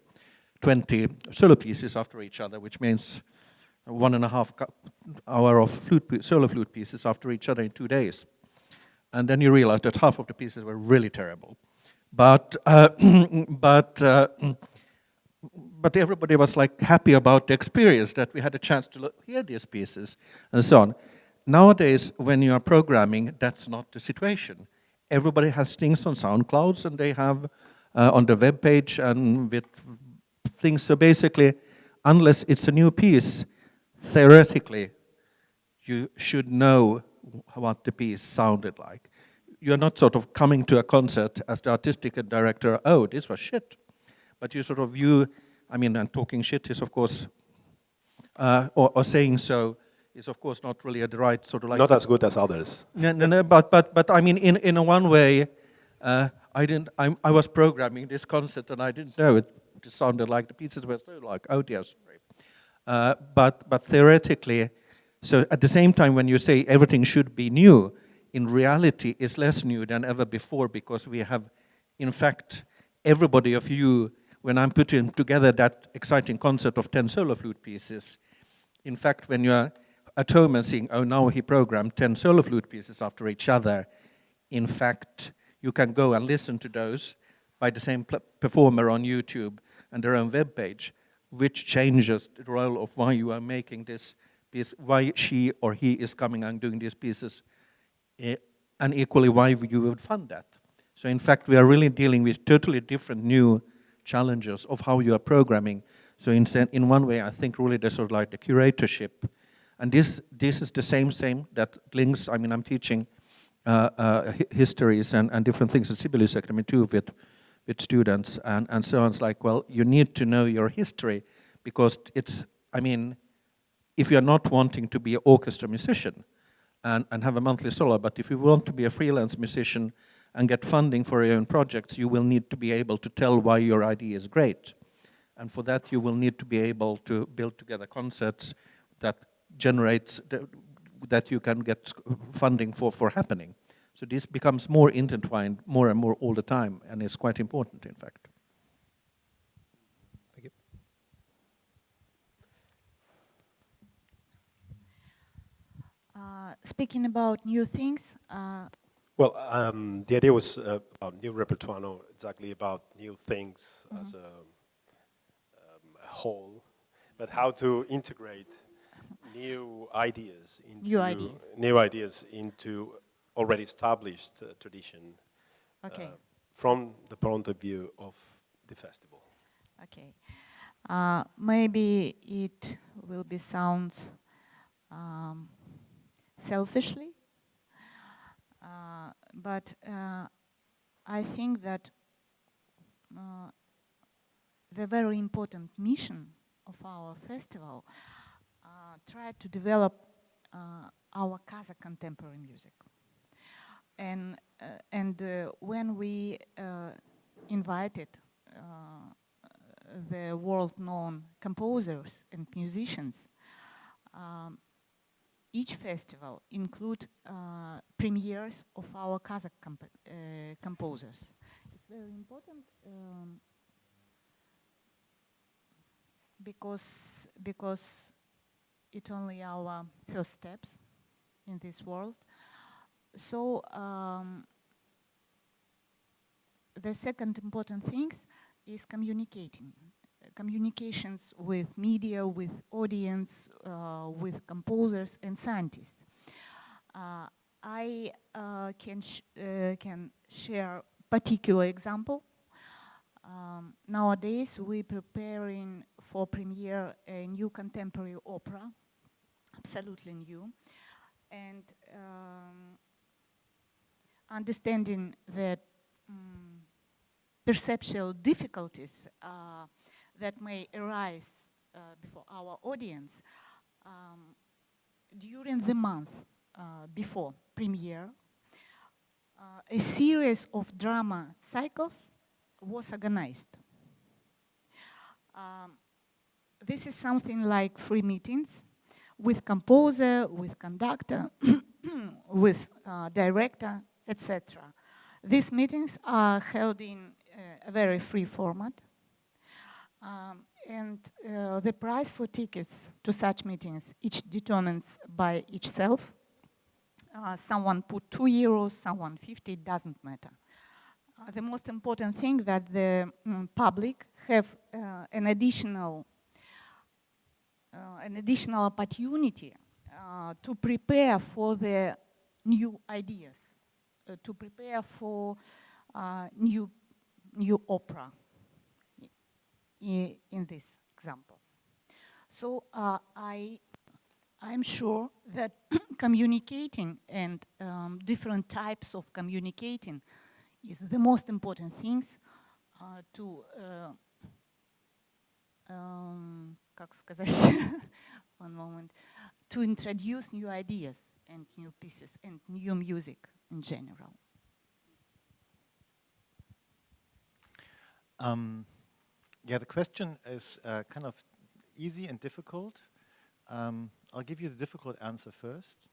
solo pieces after each other, which means 1.5 hour of solo flute pieces after each other in 2 days. And then you realize that half of the pieces were really terrible. But everybody was like happy about the experience, that we had a chance to hear these pieces and so on. Nowadays, when you are programming, that's not the situation. Everybody has things on SoundClouds, and they have on the web page and with things. So basically, unless it's a new piece, theoretically, you should know what the piece sounded like. You're not sort of coming to a concert as the artistic director, oh, this was shit. But you sort of view, I mean, and talking shit is, of course, or saying so, is of course not really the right sort of like... Not as good as others. No, but I mean, in a one way, I was programming this concert and I didn't know it sounded like the pieces were so like, oh dear, sorry. But theoretically, so at the same time when you say everything should be new, in reality it's less new than ever before, because we have, in fact, everybody of you, when I'm putting together that exciting concert of 10 solo flute pieces, in fact, when you're at home and seeing, oh, now he programmed 10 solo flute pieces after each other, in fact, you can go and listen to those by the same performer on YouTube and their own web page, which changes the role of why you are making this piece, why she or he is coming and doing these pieces, and equally why you would fund that. So in fact, we are really dealing with totally different new challenges of how you are programming. So in one way, I think really there's sort of like the curatorship. And this is the same that links, I mean, I'm teaching histories and different things at Sibelius Academy too with students and so on. It's like, well, you need to know your history, because it's, I mean, if you're not wanting to be an orchestra musician and have a monthly solo, but if you want to be a freelance musician and get funding for your own projects, you will need to be able to tell why your idea is great. And for that, you will need to be able to build together concerts that generates, that you can get funding for happening. So this becomes more intertwined more and more all the time, and it's quite important, in fact. Thank you. Speaking about new things, well, the idea was about new repertoire, not exactly about new things as a whole, but how to integrate new ideas into already established tradition, from the point of view of the festival. Okay, maybe it will be sounds selfishly, but I think that the very important mission of our festival tried to develop our Kazakh contemporary music. And when we invited the world-known composers and musicians, each festival include premieres of our Kazakh composers. It's very important because it's only our first steps in this world. So the second important thing is communications with media, with audience, with composers and scientists. I can share particular example. Nowadays we're preparing for premiere a new contemporary opera, absolutely new, and understanding the perceptual difficulties that may arise before our audience. During the month before premiere, a series of drama cycles was organized. This is something like free meetings with composer, with conductor, with director, etc. These meetings are held in a very free format. And the price for tickets to such meetings each determines by itself. Someone put €2, someone 50, it doesn't matter. The most important thing that the public have an additional opportunity to prepare for the new ideas, to prepare for new opera in this example. So I'm sure that communicating and different types of communicating is the most important things to как сказать, one moment, to introduce new ideas and new pieces and new music in general. Yeah, the question is kind of easy and difficult. I'll give you the difficult answer first.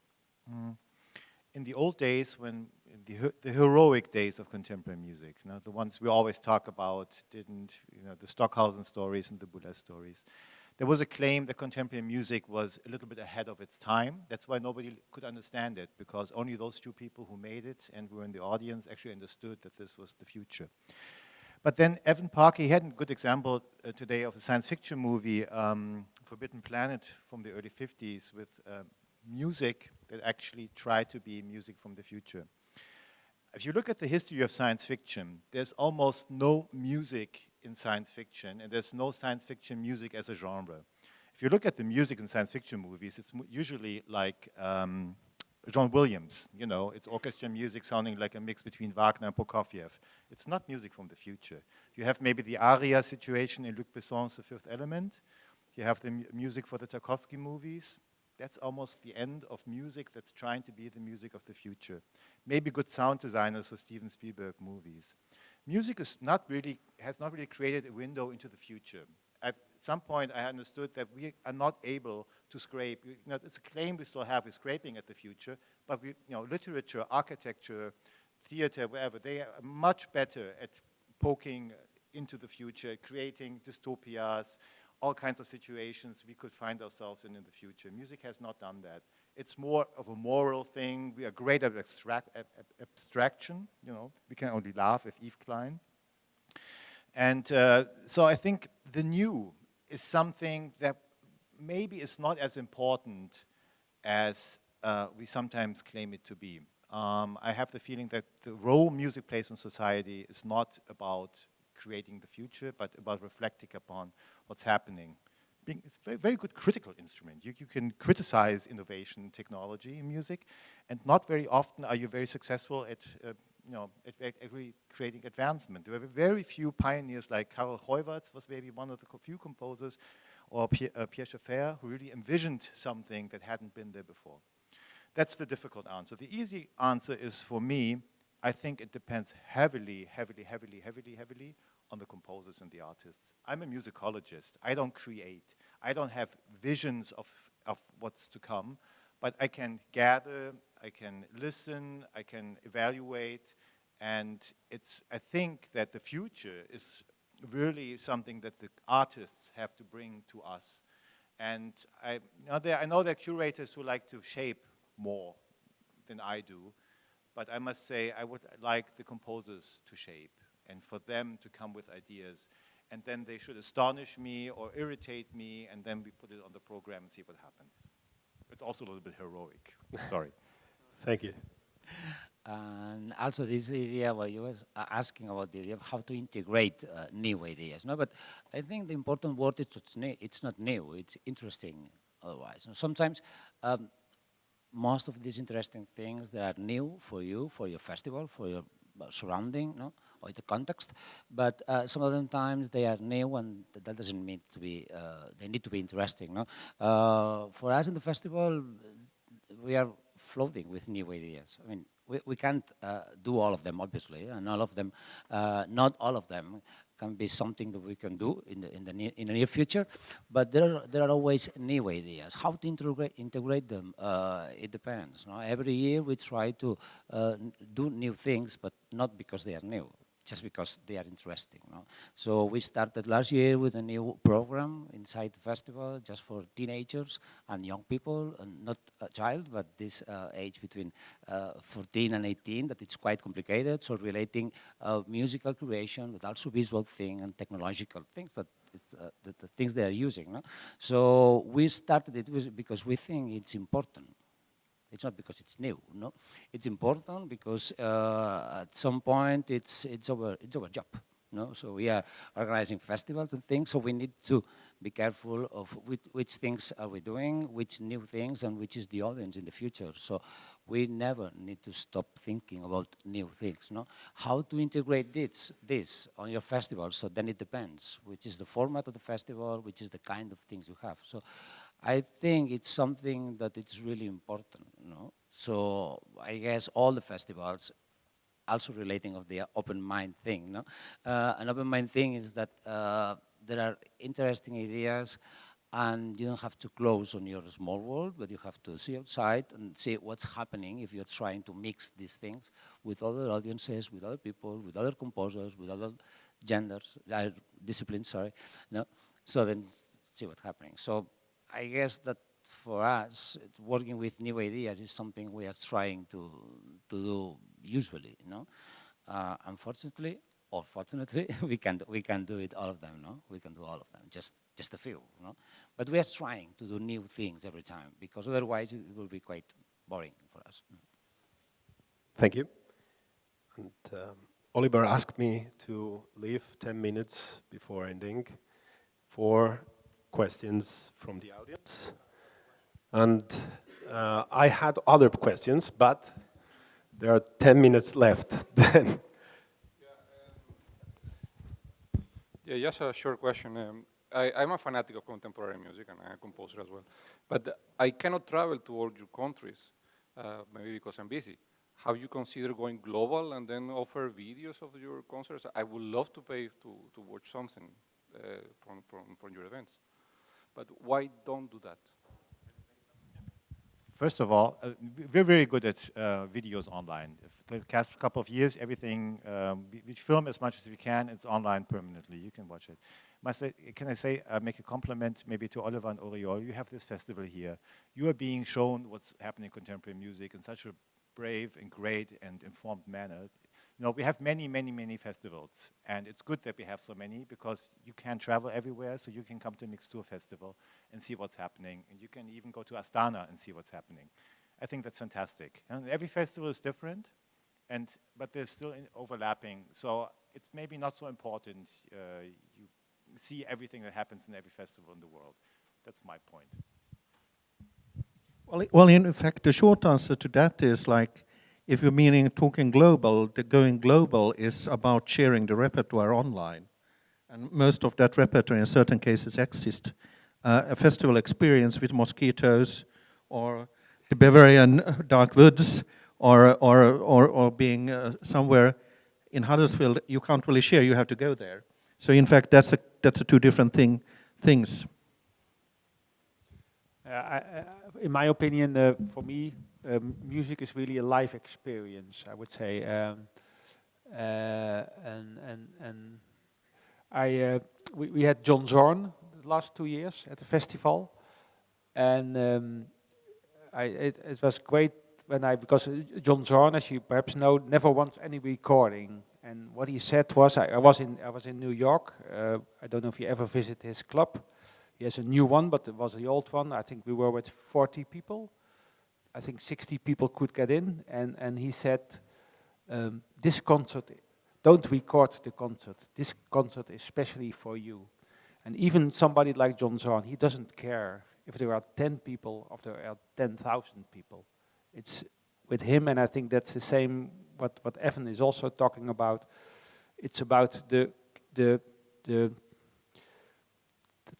In the old days, when the heroic days of contemporary music, the ones we always talk about, the Stockhausen stories and the Boulez stories, there was a claim that contemporary music was a little bit ahead of its time. That's why nobody could understand it, because only those two people who made it and were in the audience actually understood that this was the future. But then Evan Parker, he had a good example today of a science fiction movie, Forbidden Planet from the early 50s, with music that actually tried to be music from the future. If you look at the history of science fiction, there's almost no music in science fiction, and there's no science fiction music as a genre. If you look at the music in science fiction movies, it's usually like John Williams, it's orchestra music sounding like a mix between Wagner and Prokofiev. It's not music from the future. You have maybe the aria situation in Luc Besson's The Fifth Element. You have the music for the Tarkovsky movies. That's almost the end of music that's trying to be the music of the future. Maybe good sound designers for Steven Spielberg movies. Music has not really created a window into the future. At some point, I understood that we are not able to scrape. It's a claim we still have, we're scraping at the future, but literature, architecture, theater, wherever, they are much better at poking into the future, creating dystopias, all kinds of situations we could find ourselves in the future. Music has not done that. It's more of a moral thing. We are great at abstraction. We can only laugh at Yves Klein. And so I think the new is something that maybe is not as important as we sometimes claim it to be. I have the feeling that the role music plays in society is not about creating the future, but about reflecting upon what's happening. It's a very good critical instrument. You can criticize innovation, technology in music, and not very often are you very successful at really creating advancement. There were very few pioneers like Karel Goeyvaerts was maybe one of the few composers, or Pierre Schaeffer, who really envisioned something that hadn't been there before. That's the difficult answer. The easy answer is, for me, I think it depends heavily on the composers and the artists. I'm a musicologist. I don't create. I don't have visions of what's to come. But I can gather, I can listen, I can evaluate, and I think that the future is really something that the artists have to bring to us. And I know there are curators who like to shape more than I do, but I must say I would like the composers to shape and for them to come with ideas. And then they should astonish me or irritate me, and then we put it on the program and see what happens. It's also a little bit heroic. Sorry. Thank you. And also this idea where you was asking about the idea of how to integrate new ideas. No, but I think the important word is it's not new, it's interesting otherwise. And sometimes most of these interesting things that are new for you, for your festival, for your surrounding, no, or the context, but some of the times they are new and that doesn't mean to be, they need to be interesting. No? For us in the festival, we are floating with new ideas. I mean, we can't do all of them, obviously, and all of them, not all of them can be something that we can do in the near future, but there are always new ideas. How to integrate them, it depends. No? Every year we try to do new things, but not because they are new, just because they are interesting. No? So we started last year with a new program inside the festival just for teenagers and young people, and not a child, but this age between 14 and 18, that it's quite complicated. So relating musical creation with also visual thing and technological things that it's, the things they are using. No? So we started it because we think it's important. It's not because it's new, no. It's important because at some point it's our job, no. So we are organizing festivals and things, so we need to be careful of which things are we doing, which new things, and which is the audience in the future. So we never need to stop thinking about new things, no. How to integrate this on your festival? So then it depends, which is the format of the festival, which is the kind of things you have. So I think it's something that it's really important, no? So I guess all the festivals, also relating of the open mind thing, no? An open mind thing is that there are interesting ideas and you don't have to close on your small world, but you have to see outside and see what's happening if you're trying to mix these things with other audiences, with other people, with other composers, with other genders, disciplines, sorry, no? So then see what's happening. So I guess that for us, working with new ideas is something we are trying to do usually, you know. Unfortunately, or fortunately, we can do it all of them, no. We can do all of them, just a few, you know. But we are trying to do new things every time because otherwise it will be quite boring for us. Thank you. And Oliver asked me to leave 10 minutes before ending for questions from the audience. And I had other questions, but there are 10 minutes left. Then. Yeah, just a short question. I'm a fanatic of contemporary music and I'm a composer as well. But I cannot travel to all your countries, maybe because I'm busy. Have you considered going global and then offer videos of your concerts? I would love to pay to watch something from your events. But why don't do that? First of all, we're very good at videos online. For the past couple of years, everything, we film as much as we can. It's online permanently. You can watch it. Can I say, make a compliment maybe to Oliver and Oriol? You have this festival here. You are being shown what's happening in contemporary music in such a brave and great and informed manner. You know, we have many festivals, and it's good that we have so many because you can travel everywhere, so you can come to Mixtur festival and see what's happening, and you can even go to Astana and see what's happening. I think that's fantastic. And every festival is different, but they're still overlapping, so it's maybe not so important. You see everything that happens in every festival in the world. That's my point. Well, in fact, the short answer to that is like, if you're meaning talking global, the going global is about sharing the repertoire online. And most of that repertoire in certain cases exists. A festival experience with mosquitoes or the Bavarian dark woods or being somewhere in Huddersfield, you can't really share, you have to go there. So in fact, that's a two different things. in my opinion, for me, music is really a life experience, I would say. And we had John Zorn the last 2 years at the festival, and it was great because John Zorn, as you perhaps know, never wants any recording. And what he said was, I was in New York. I don't know if you ever visit his club. He has a new one, but it was the old one. I think we were with 40 people. I think 60 people could get in, and he said, this concert, don't record the concert. This concert is especially for you. And even somebody like John Zorn, he doesn't care if there are 10 people or if there are 10,000 people. It's with him, and I think that's the same what Evan is also talking about. It's about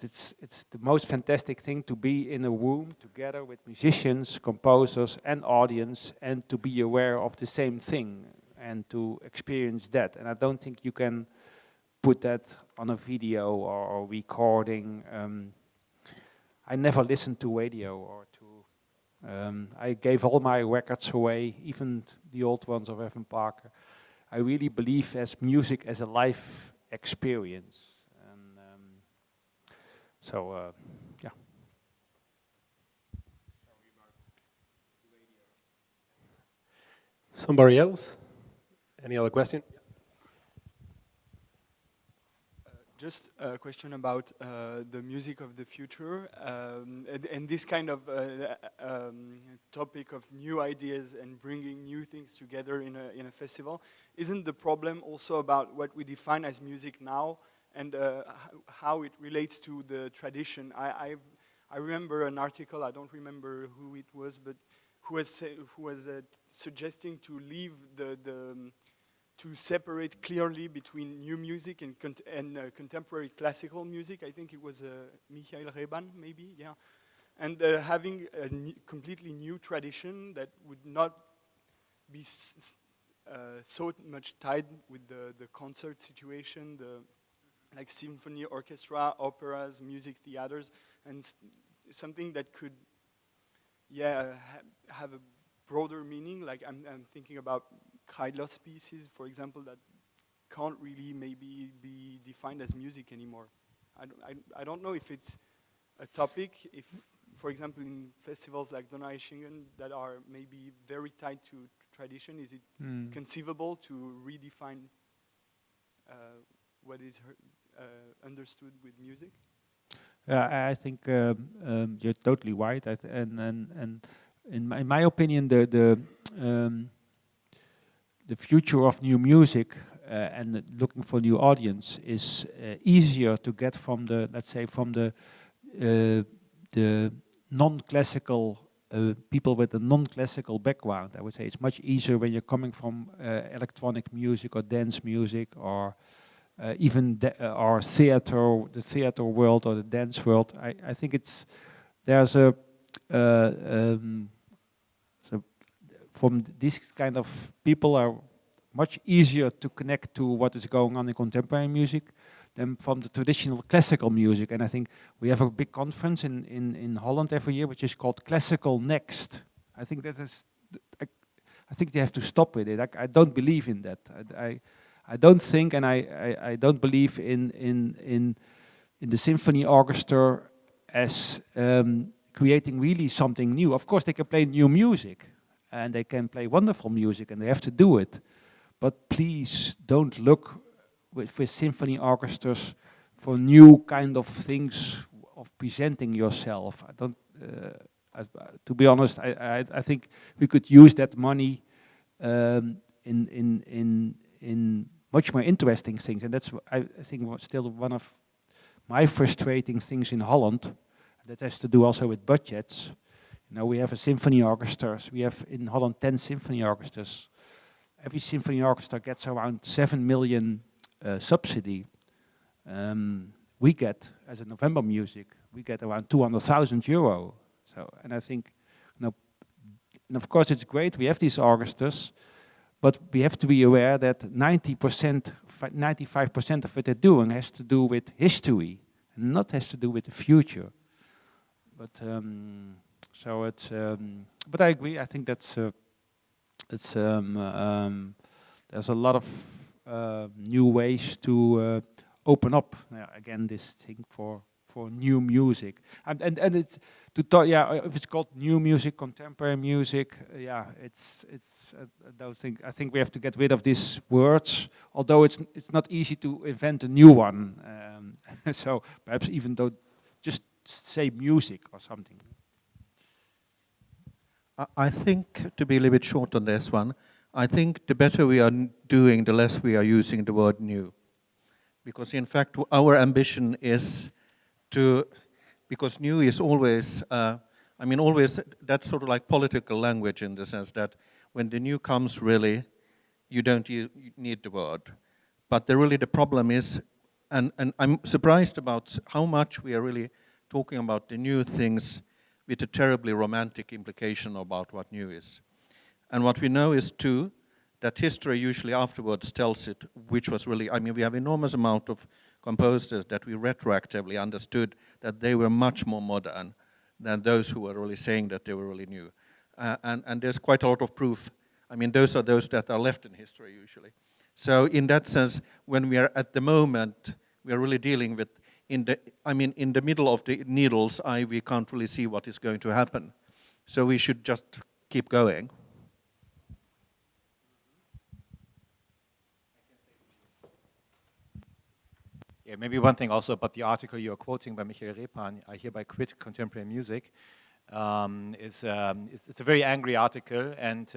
it's the most fantastic thing to be in a room together with musicians, composers, and audience, and to be aware of the same thing and to experience that. And I don't think you can put that on a video or recording. I never listened to radio or to. I gave all my records away, even the old ones of Evan Parker. I really believe as music as a life experience. So, yeah. Somebody else? Any other question? Just a question about the music of the future and this kind of topic of new ideas and bringing new things together in a festival. Isn't the problem also about what we define as music now and how it relates to the tradition? I remember an article, I don't remember who it was, but who was suggesting to leave to separate clearly between new music and contemporary classical music. I think it was Michael Reban, maybe, yeah. And having a completely new tradition that would not be so much tied with the concert situation, like symphony, orchestra, operas, music theaters, and something that could, yeah, have a broader meaning. Like I'm thinking about Kreidler's pieces, for example, that can't really maybe be defined as music anymore. I don't know if it's a topic, if, for example, in festivals like Donaueschinger that are maybe very tied to tradition, is it conceivable to redefine what is understood with music? I think you're totally right, and in my opinion, the future of new music and looking for new audience is easier to get from the, let's say, from the non-classical people with a non-classical background. I would say it's much easier when you're coming from electronic music or dance music or even or theater, the theater world or the dance world. I think there's a so from these kind of people are much easier to connect to what is going on in contemporary music than from the traditional classical music. And I think we have a big conference in Holland every year, which is called Classical Next. I think that is, I think they have to stop with it. I don't believe in that. I don't think, and I don't believe in the symphony orchestra as creating really something new. Of course, they can play new music, and they can play wonderful music, and they have to do it. But please don't look with symphony orchestras for new kind of things of presenting yourself. I don't. To be honest, I think we could use that money in much more interesting things, and that's I think still one of my frustrating things in Holland. That has to do also with budgets. You know, we have a symphony orchestras. We have in Holland 10 symphony orchestras. Every symphony orchestra gets around 7 million subsidy. We get, as a November Music, we get around 200,000 euro. So, and I think, you know, and of course it's great we have these orchestras, but we have to be aware that 90%, 95% of what they're doing has to do with history, and not has to do with the future. But So it's, but I agree. I think that's there's a lot of new ways to open up again this thing for new music, and it's to talk. Yeah, if it's called new music, contemporary music. Yeah, it's. I think we have to get rid of these words. Although it's not easy to invent a new one. So perhaps even though just say music or something. I think, to be a little bit short on this one, I think the better we are doing, the less we are using the word new. Because in fact, our ambition is to, because new is always, always, that's sort of like political language in the sense that when the new comes, really, you don't need the word. But really the problem is, and I'm surprised about how much we are really talking about the new things with a terribly romantic implication about what new is. And what we know is too, that history usually afterwards tells it, which was really, we have enormous amount of composers that we retroactively understood that they were much more modern than those who were really saying that they were really new. And there's quite a lot of proof. Those are those that are left in history usually. So in that sense, when we are at the moment, we are really dealing with, in the middle of the needle's eye, we can't really see what is going to happen. So we should just keep going. Yeah, maybe one thing also about the article you're quoting by Michael Repan, I hereby quit contemporary music, it's a very angry article, and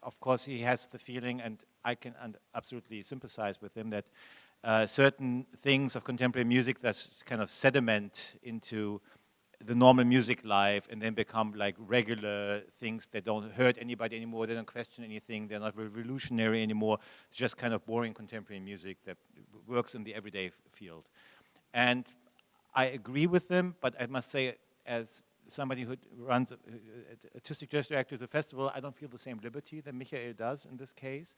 of course he has the feeling, and I can absolutely sympathize with him, that certain things of contemporary music that kind of sediment into the normal music life and then become like regular things that don't hurt anybody anymore, they don't question anything, they're not revolutionary anymore, it's just kind of boring contemporary music that works in the everyday field. And I agree with them, but I must say, as somebody who runs a artistic director of the festival, I don't feel the same liberty that Michael does in this case.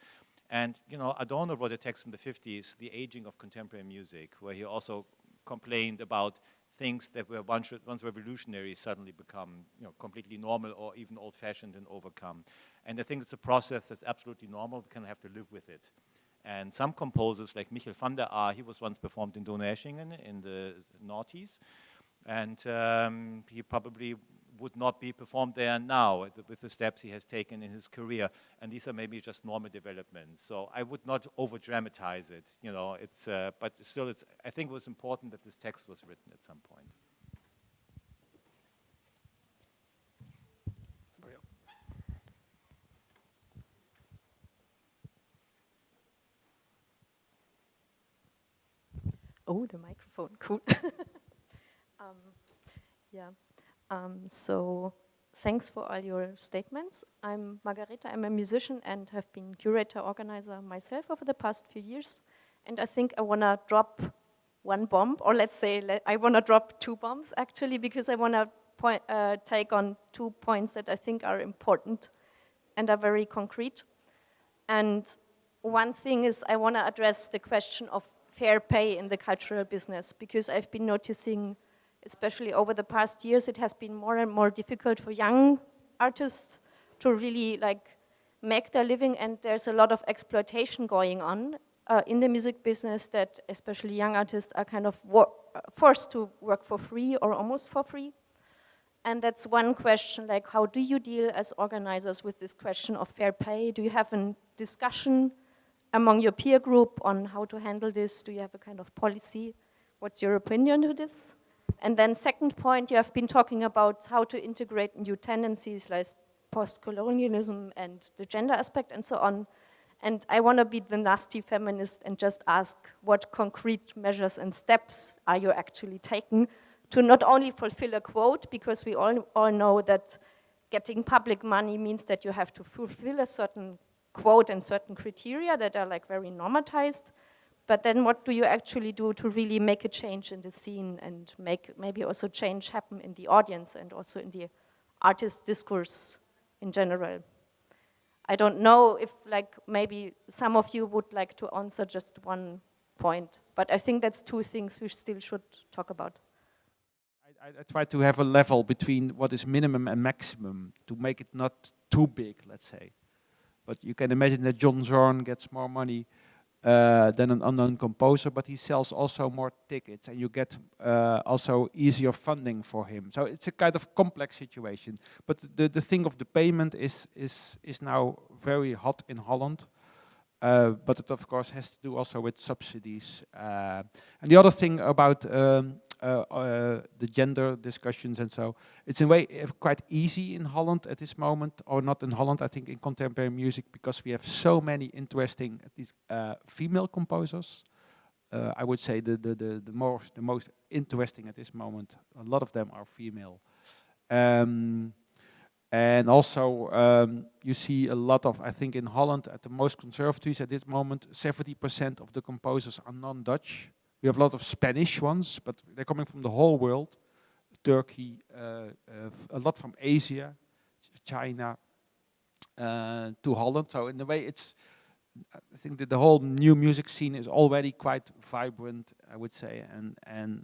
And Adorno wrote a text in the 50s, The Aging of Contemporary Music, where he also complained about things that were once revolutionary suddenly become completely normal or even old-fashioned and overcome. And I think it's a process that's absolutely normal. We kind of have to live with it. And some composers like Michael van der Aar, he was once performed in Donaueschinger in the noughties, and he probably would not be performed there now with the steps he has taken in his career. And these are maybe just normal developments. So I would not over-dramatize it. But still, I think it was important that this text was written at some point. Oh, the microphone, cool. So thanks for all your statements. I'm Margareta, I'm a musician and have been curator, organizer myself over the past few years. And I think I want to drop one bomb, or let's say I want to drop two bombs actually, because I want to take on 2 points that I think are important and are very concrete. And one thing is I want to address the question of fair pay in the cultural business, because I've been noticing, especially over the past years, it has been more and more difficult for young artists to really make their living, and there's a lot of exploitation going on in the music business, that especially young artists are kind of forced to work for free or almost for free. And that's one question, how do you deal as organizers with this question of fair pay? Do you have a discussion among your peer group on how to handle this? Do you have a kind of policy? What's your opinion to this? And then second point, you have been talking about how to integrate new tendencies like post-colonialism and the gender aspect and so on. And I want to be the nasty feminist and just ask, what concrete measures and steps are you actually taking to not only fulfill a quote, because we all know that getting public money means that you have to fulfill a certain quote and certain criteria that are very normatized, but then what do you actually do to really make a change in the scene and make maybe also change happen in the audience and also in the artist discourse in general? I don't know if maybe some of you would like to answer just one point, but I think that's two things we still should talk about. I try to have a level between what is minimum and maximum to make it not too big, let's say. But you can imagine that John Zorn gets more money than an unknown composer, but he sells also more tickets, and you get also easier funding for him. So it's a kind of complex situation. But the thing of the payment is now very hot in Holland. But it of course has to do also with subsidies. And the other thing about the gender discussions and so, it's in a way quite easy in Holland at this moment, or not in Holland, I think in contemporary music, because we have so many interesting, at least female composers. I would say the most interesting at this moment, a lot of them are female. And also, you see a lot of, I think in Holland, at the most conservatories at this moment, 70% of the composers are non-Dutch. We have a lot of Spanish ones, but they're coming from the whole world. Turkey, a lot from Asia, China, to Holland. So in a way, I think that the whole new music scene is already quite vibrant, I would say, and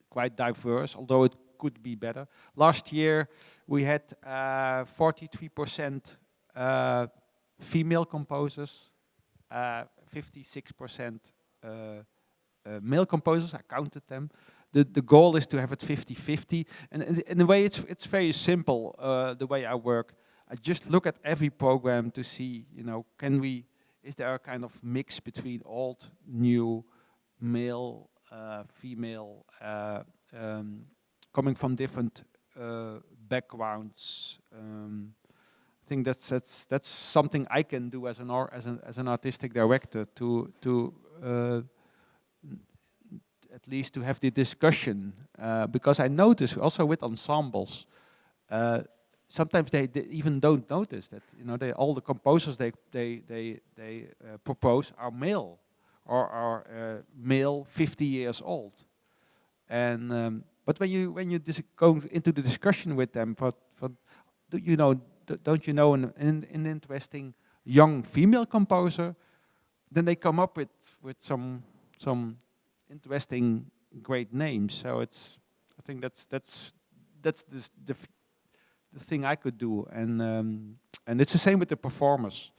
quite diverse, although it could be better. Last year, we had 43% female composers, 56% male composers. I counted them. The goal is to have it 50-50, and in a way, it's very simple. The way I work, I just look at every program to see, is there a kind of mix between old, new, male, female, coming from different backgrounds. I think that's something I can do as an artistic director to at least to have the discussion, because I notice also with ensembles, sometimes they even don't notice that all the composers they propose are male or are male 50 years old, and but when you go into the discussion with them, don't you know an interesting young female composer, then they come up with some interesting great names. So I think that's the thing I could do, and it's the same with the performers.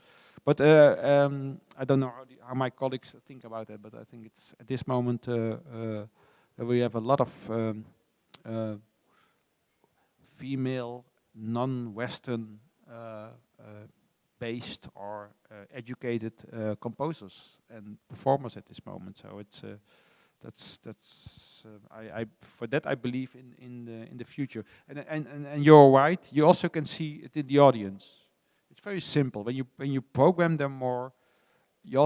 But I don't know how my colleagues think about it, but I think it's at this moment we have a lot of female, non-Western based or educated composers and performers at this moment. So it's I for that I believe in the future. And you're right. You also can see it in the audience. It's very simple. When you program them more, you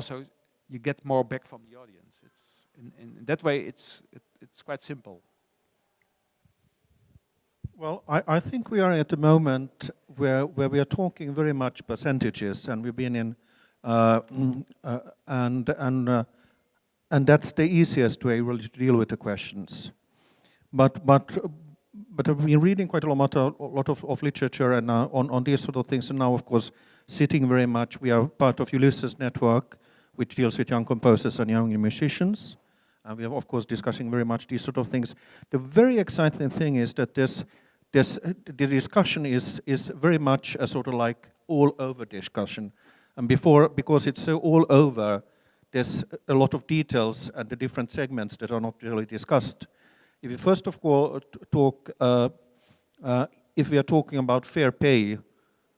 get more back from the audience. It's in that way it's quite simple. Well, I think we are at a moment where we are talking very much percentages, and we've been in, and that's the easiest way really to deal with the questions. But I've been reading quite a lot of literature and on these sort of things, and now of course sitting very much. We are part of Ulysses Network, which deals with young composers and young musicians. And we are of course discussing very much these sort of things. The very exciting thing is that the discussion is very much a sort of like all-over discussion. And because it's so all over, there's a lot of details and the different segments that are not really discussed. If you first of all talk, if we are talking about fair pay,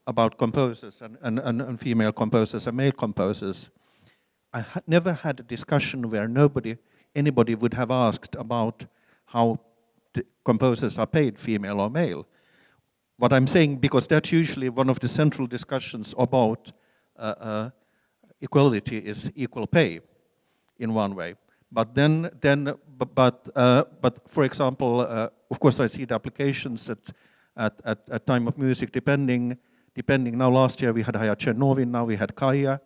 about composers and female composers and male composers, I never had a discussion where anybody would have asked about how the composers are paid, female or male. What I'm saying, because that's usually one of the central discussions about equality is equal pay, in one way. But for example, of course, I see the applications at time of music, depending. Now, last year we had Haya Chernovin, now we had Kaya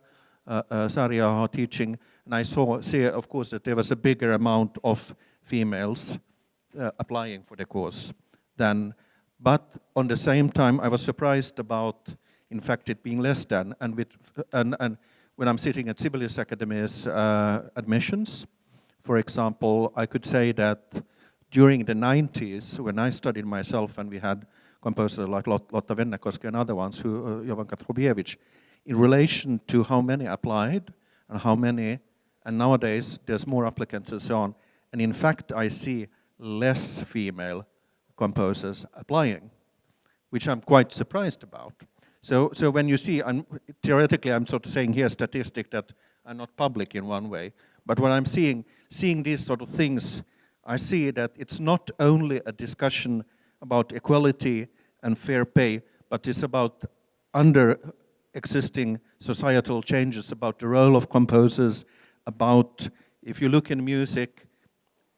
Saria teaching, and I see, of course, that there was a bigger amount of females applying for the course than. But on the same time, I was surprised about, in fact, it being less than. And when I'm sitting at Sibelius Academy's admissions, for example, I could say that during the 90s, when I studied myself, and we had composers like Lotta Vennekoski and other ones, Johan Katrobievich, in relation to how many applied and how many, and nowadays there's more applicants and so on. And in fact, I see less female composers applying, which I'm quite surprised about. So when you see, theoretically I'm sort of saying here statistic that are not public in one way, but when I'm seeing these sort of things, I see that it's not only a discussion about equality and fair pay, but it's about existing societal changes, about the role of composers, about, if you look in music,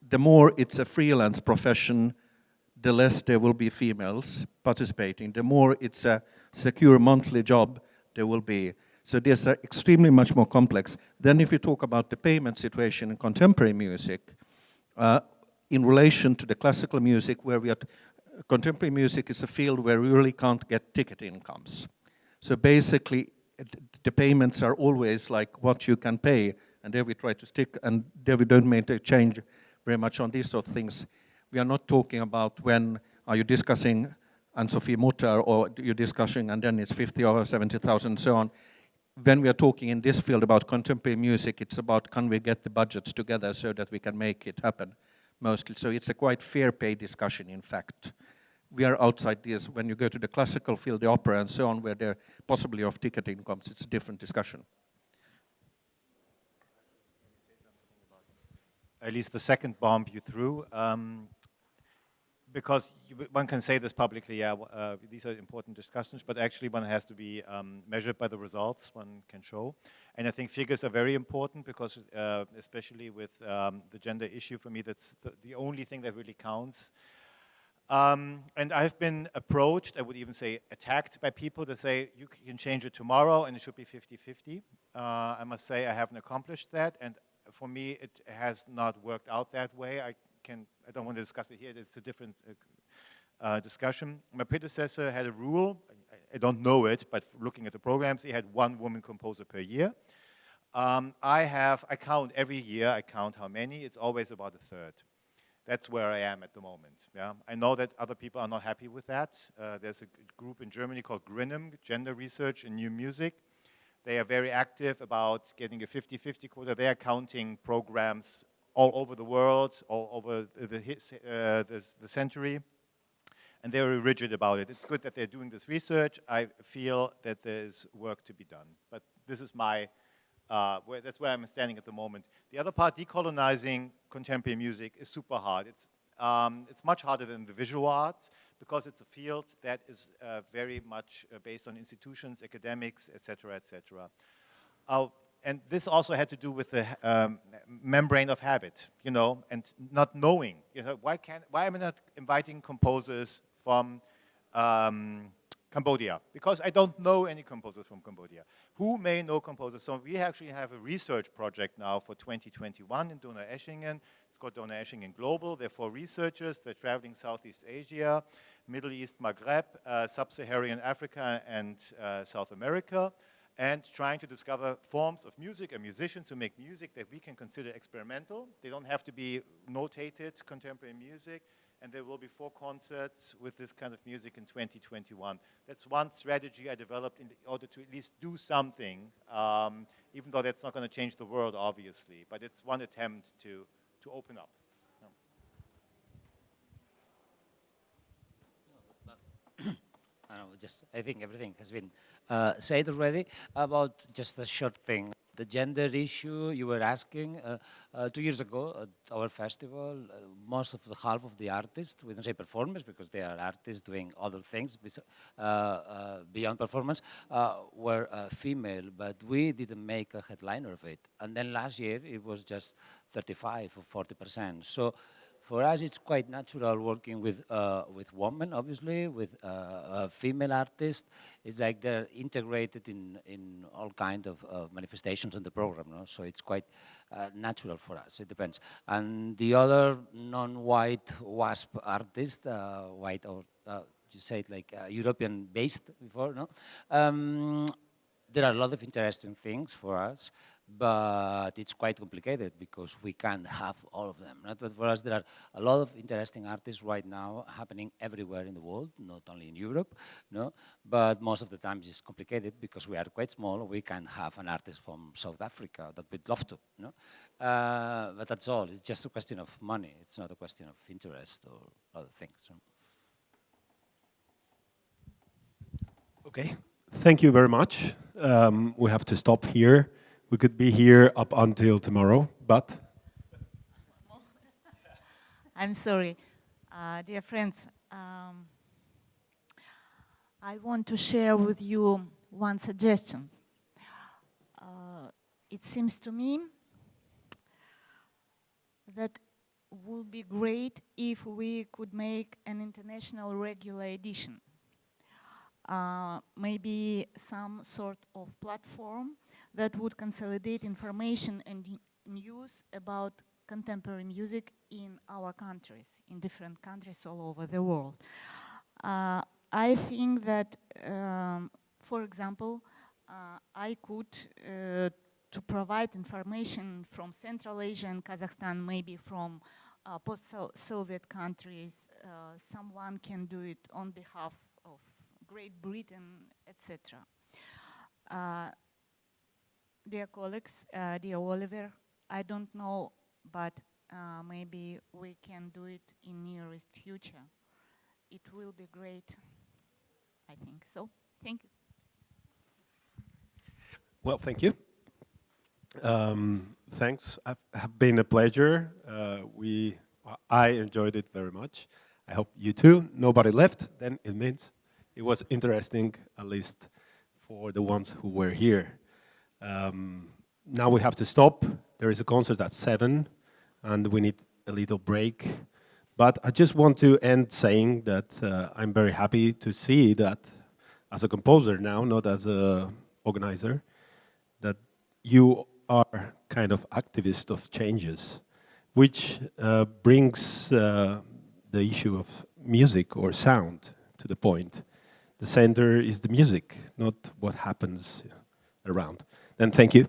the more it's a freelance profession, the less there will be females participating. The more it's a secure monthly job, there will be. So these are extremely much more complex. Then if you talk about the payment situation in contemporary music, in relation to the classical music, where contemporary music is a field where we really can't get ticket incomes. So basically, the payments are always like what you can pay, and there we try to stick, and there we don't make a change very much on these sort of things. We are not talking about when are you discussing Anne-Sophie Mutter, or you're discussing and then it's 50 or 70,000 and so on. When we are talking in this field about contemporary music, it's about can we get the budgets together so that we can make it happen, mostly. So it's a quite fair pay discussion, in fact. We are outside this. When you go to the classical field, the opera and so on, where there possibly of ticket incomes, it's a different discussion. At least the second bomb you threw, because one can say this publicly, yeah, these are important discussions, but actually one has to be measured by the results one can show. And I think figures are very important because, especially with the gender issue, for me, that's the only thing that really counts. And I've been approached, I would even say attacked by people that say, you can change it tomorrow and it should be 50-50. I must say I haven't accomplished that, and for me it has not worked out that way. I don't want to discuss it here, it's a different discussion. My predecessor had a rule, I don't know it, but looking at the programs, he had 1 woman composer per year. I count every year, I count how many, it's always about a third. That's where I am at the moment. Yeah, I know that other people are not happy with that. There's a group in Germany called GRINM, Gender Research in New Music. They are very active about getting a 50-50 quota. They are counting programs all over the world, all over the century, and they're very rigid about it. It's good that they're doing this research. I feel that there's work to be done, but this is my that's where I'm standing at the moment. The other part, decolonizing contemporary music, is super hard. It's much harder than the visual arts because it's a field that is very much based on institutions, academics, etc., etc. And this also had to do with the membrane of habit, you know, and not knowing. You know, why am I not inviting composers from Cambodia? Because I don't know any composers from Cambodia. Who may know composers? So we actually have a research project now for 2021 in Donaueschingen. It's called Donaueschingen Global. There are 4 researchers. They're traveling Southeast Asia, Middle East, Maghreb, Sub-Saharan Africa, and South America, and trying to discover forms of music and musicians who make music that we can consider experimental. They don't have to be notated contemporary music. And there will be 4 concerts with this kind of music in 2021. That's one strategy I developed in order to at least do something, even though that's not going to change the world, obviously. But it's one attempt to open up. I think everything has been said already. About just a short thing. The gender issue you were asking, 2 years ago at our festival, most of the half of the artists, we don't say performers because they are artists doing other things beyond performance, were female, but we didn't make a headliner of it. And then last year it was just 35 or 40%. So for us, it's quite natural working with women, obviously, with female artists. It's like they're integrated in all kinds of manifestations in the program, no? So it's quite natural for us. It depends. And the other non-white WASP artist, white or you said like European-based before, no? there are a lot of interesting things for us, but it's quite complicated because we can't have all of them. Right? But for us, there are a lot of interesting artists right now happening everywhere in the world, not only in Europe, no? But most of the times it's complicated because we are quite small. We can't have an artist from South Africa that we'd love to, no? But that's all. It's just a question of money. It's not a question of interest or other things. So. Okay, thank you very much. We have to stop here. We could be here up until tomorrow, but... I'm sorry. Dear friends, I want to share with you one suggestion. It seems to me that would be great if we could make an international regular edition. Maybe some sort of platform that would consolidate information and news about contemporary music in our countries, in different countries all over the world. I think that, for example, I could to provide information from Central Asia and Kazakhstan, maybe from post-Soviet countries. Someone can do it on behalf of Great Britain, etc. Dear colleagues, dear Oliver, I don't know, but maybe we can do it in nearest future. It will be great, I think. So, thank you. Well, thank you. Thanks. Have been a pleasure. I enjoyed it very much. I hope you too. Nobody left, then it means it was interesting, at least for the ones who were here. Now we have to stop. There is a concert at 7, and we need a little break. But I just want to end saying that I'm very happy to see that as a composer now, not as an organizer, that you are kind of activist of changes, which brings the issue of music or sound to the point. The center is the music, not what happens around. Then thank you.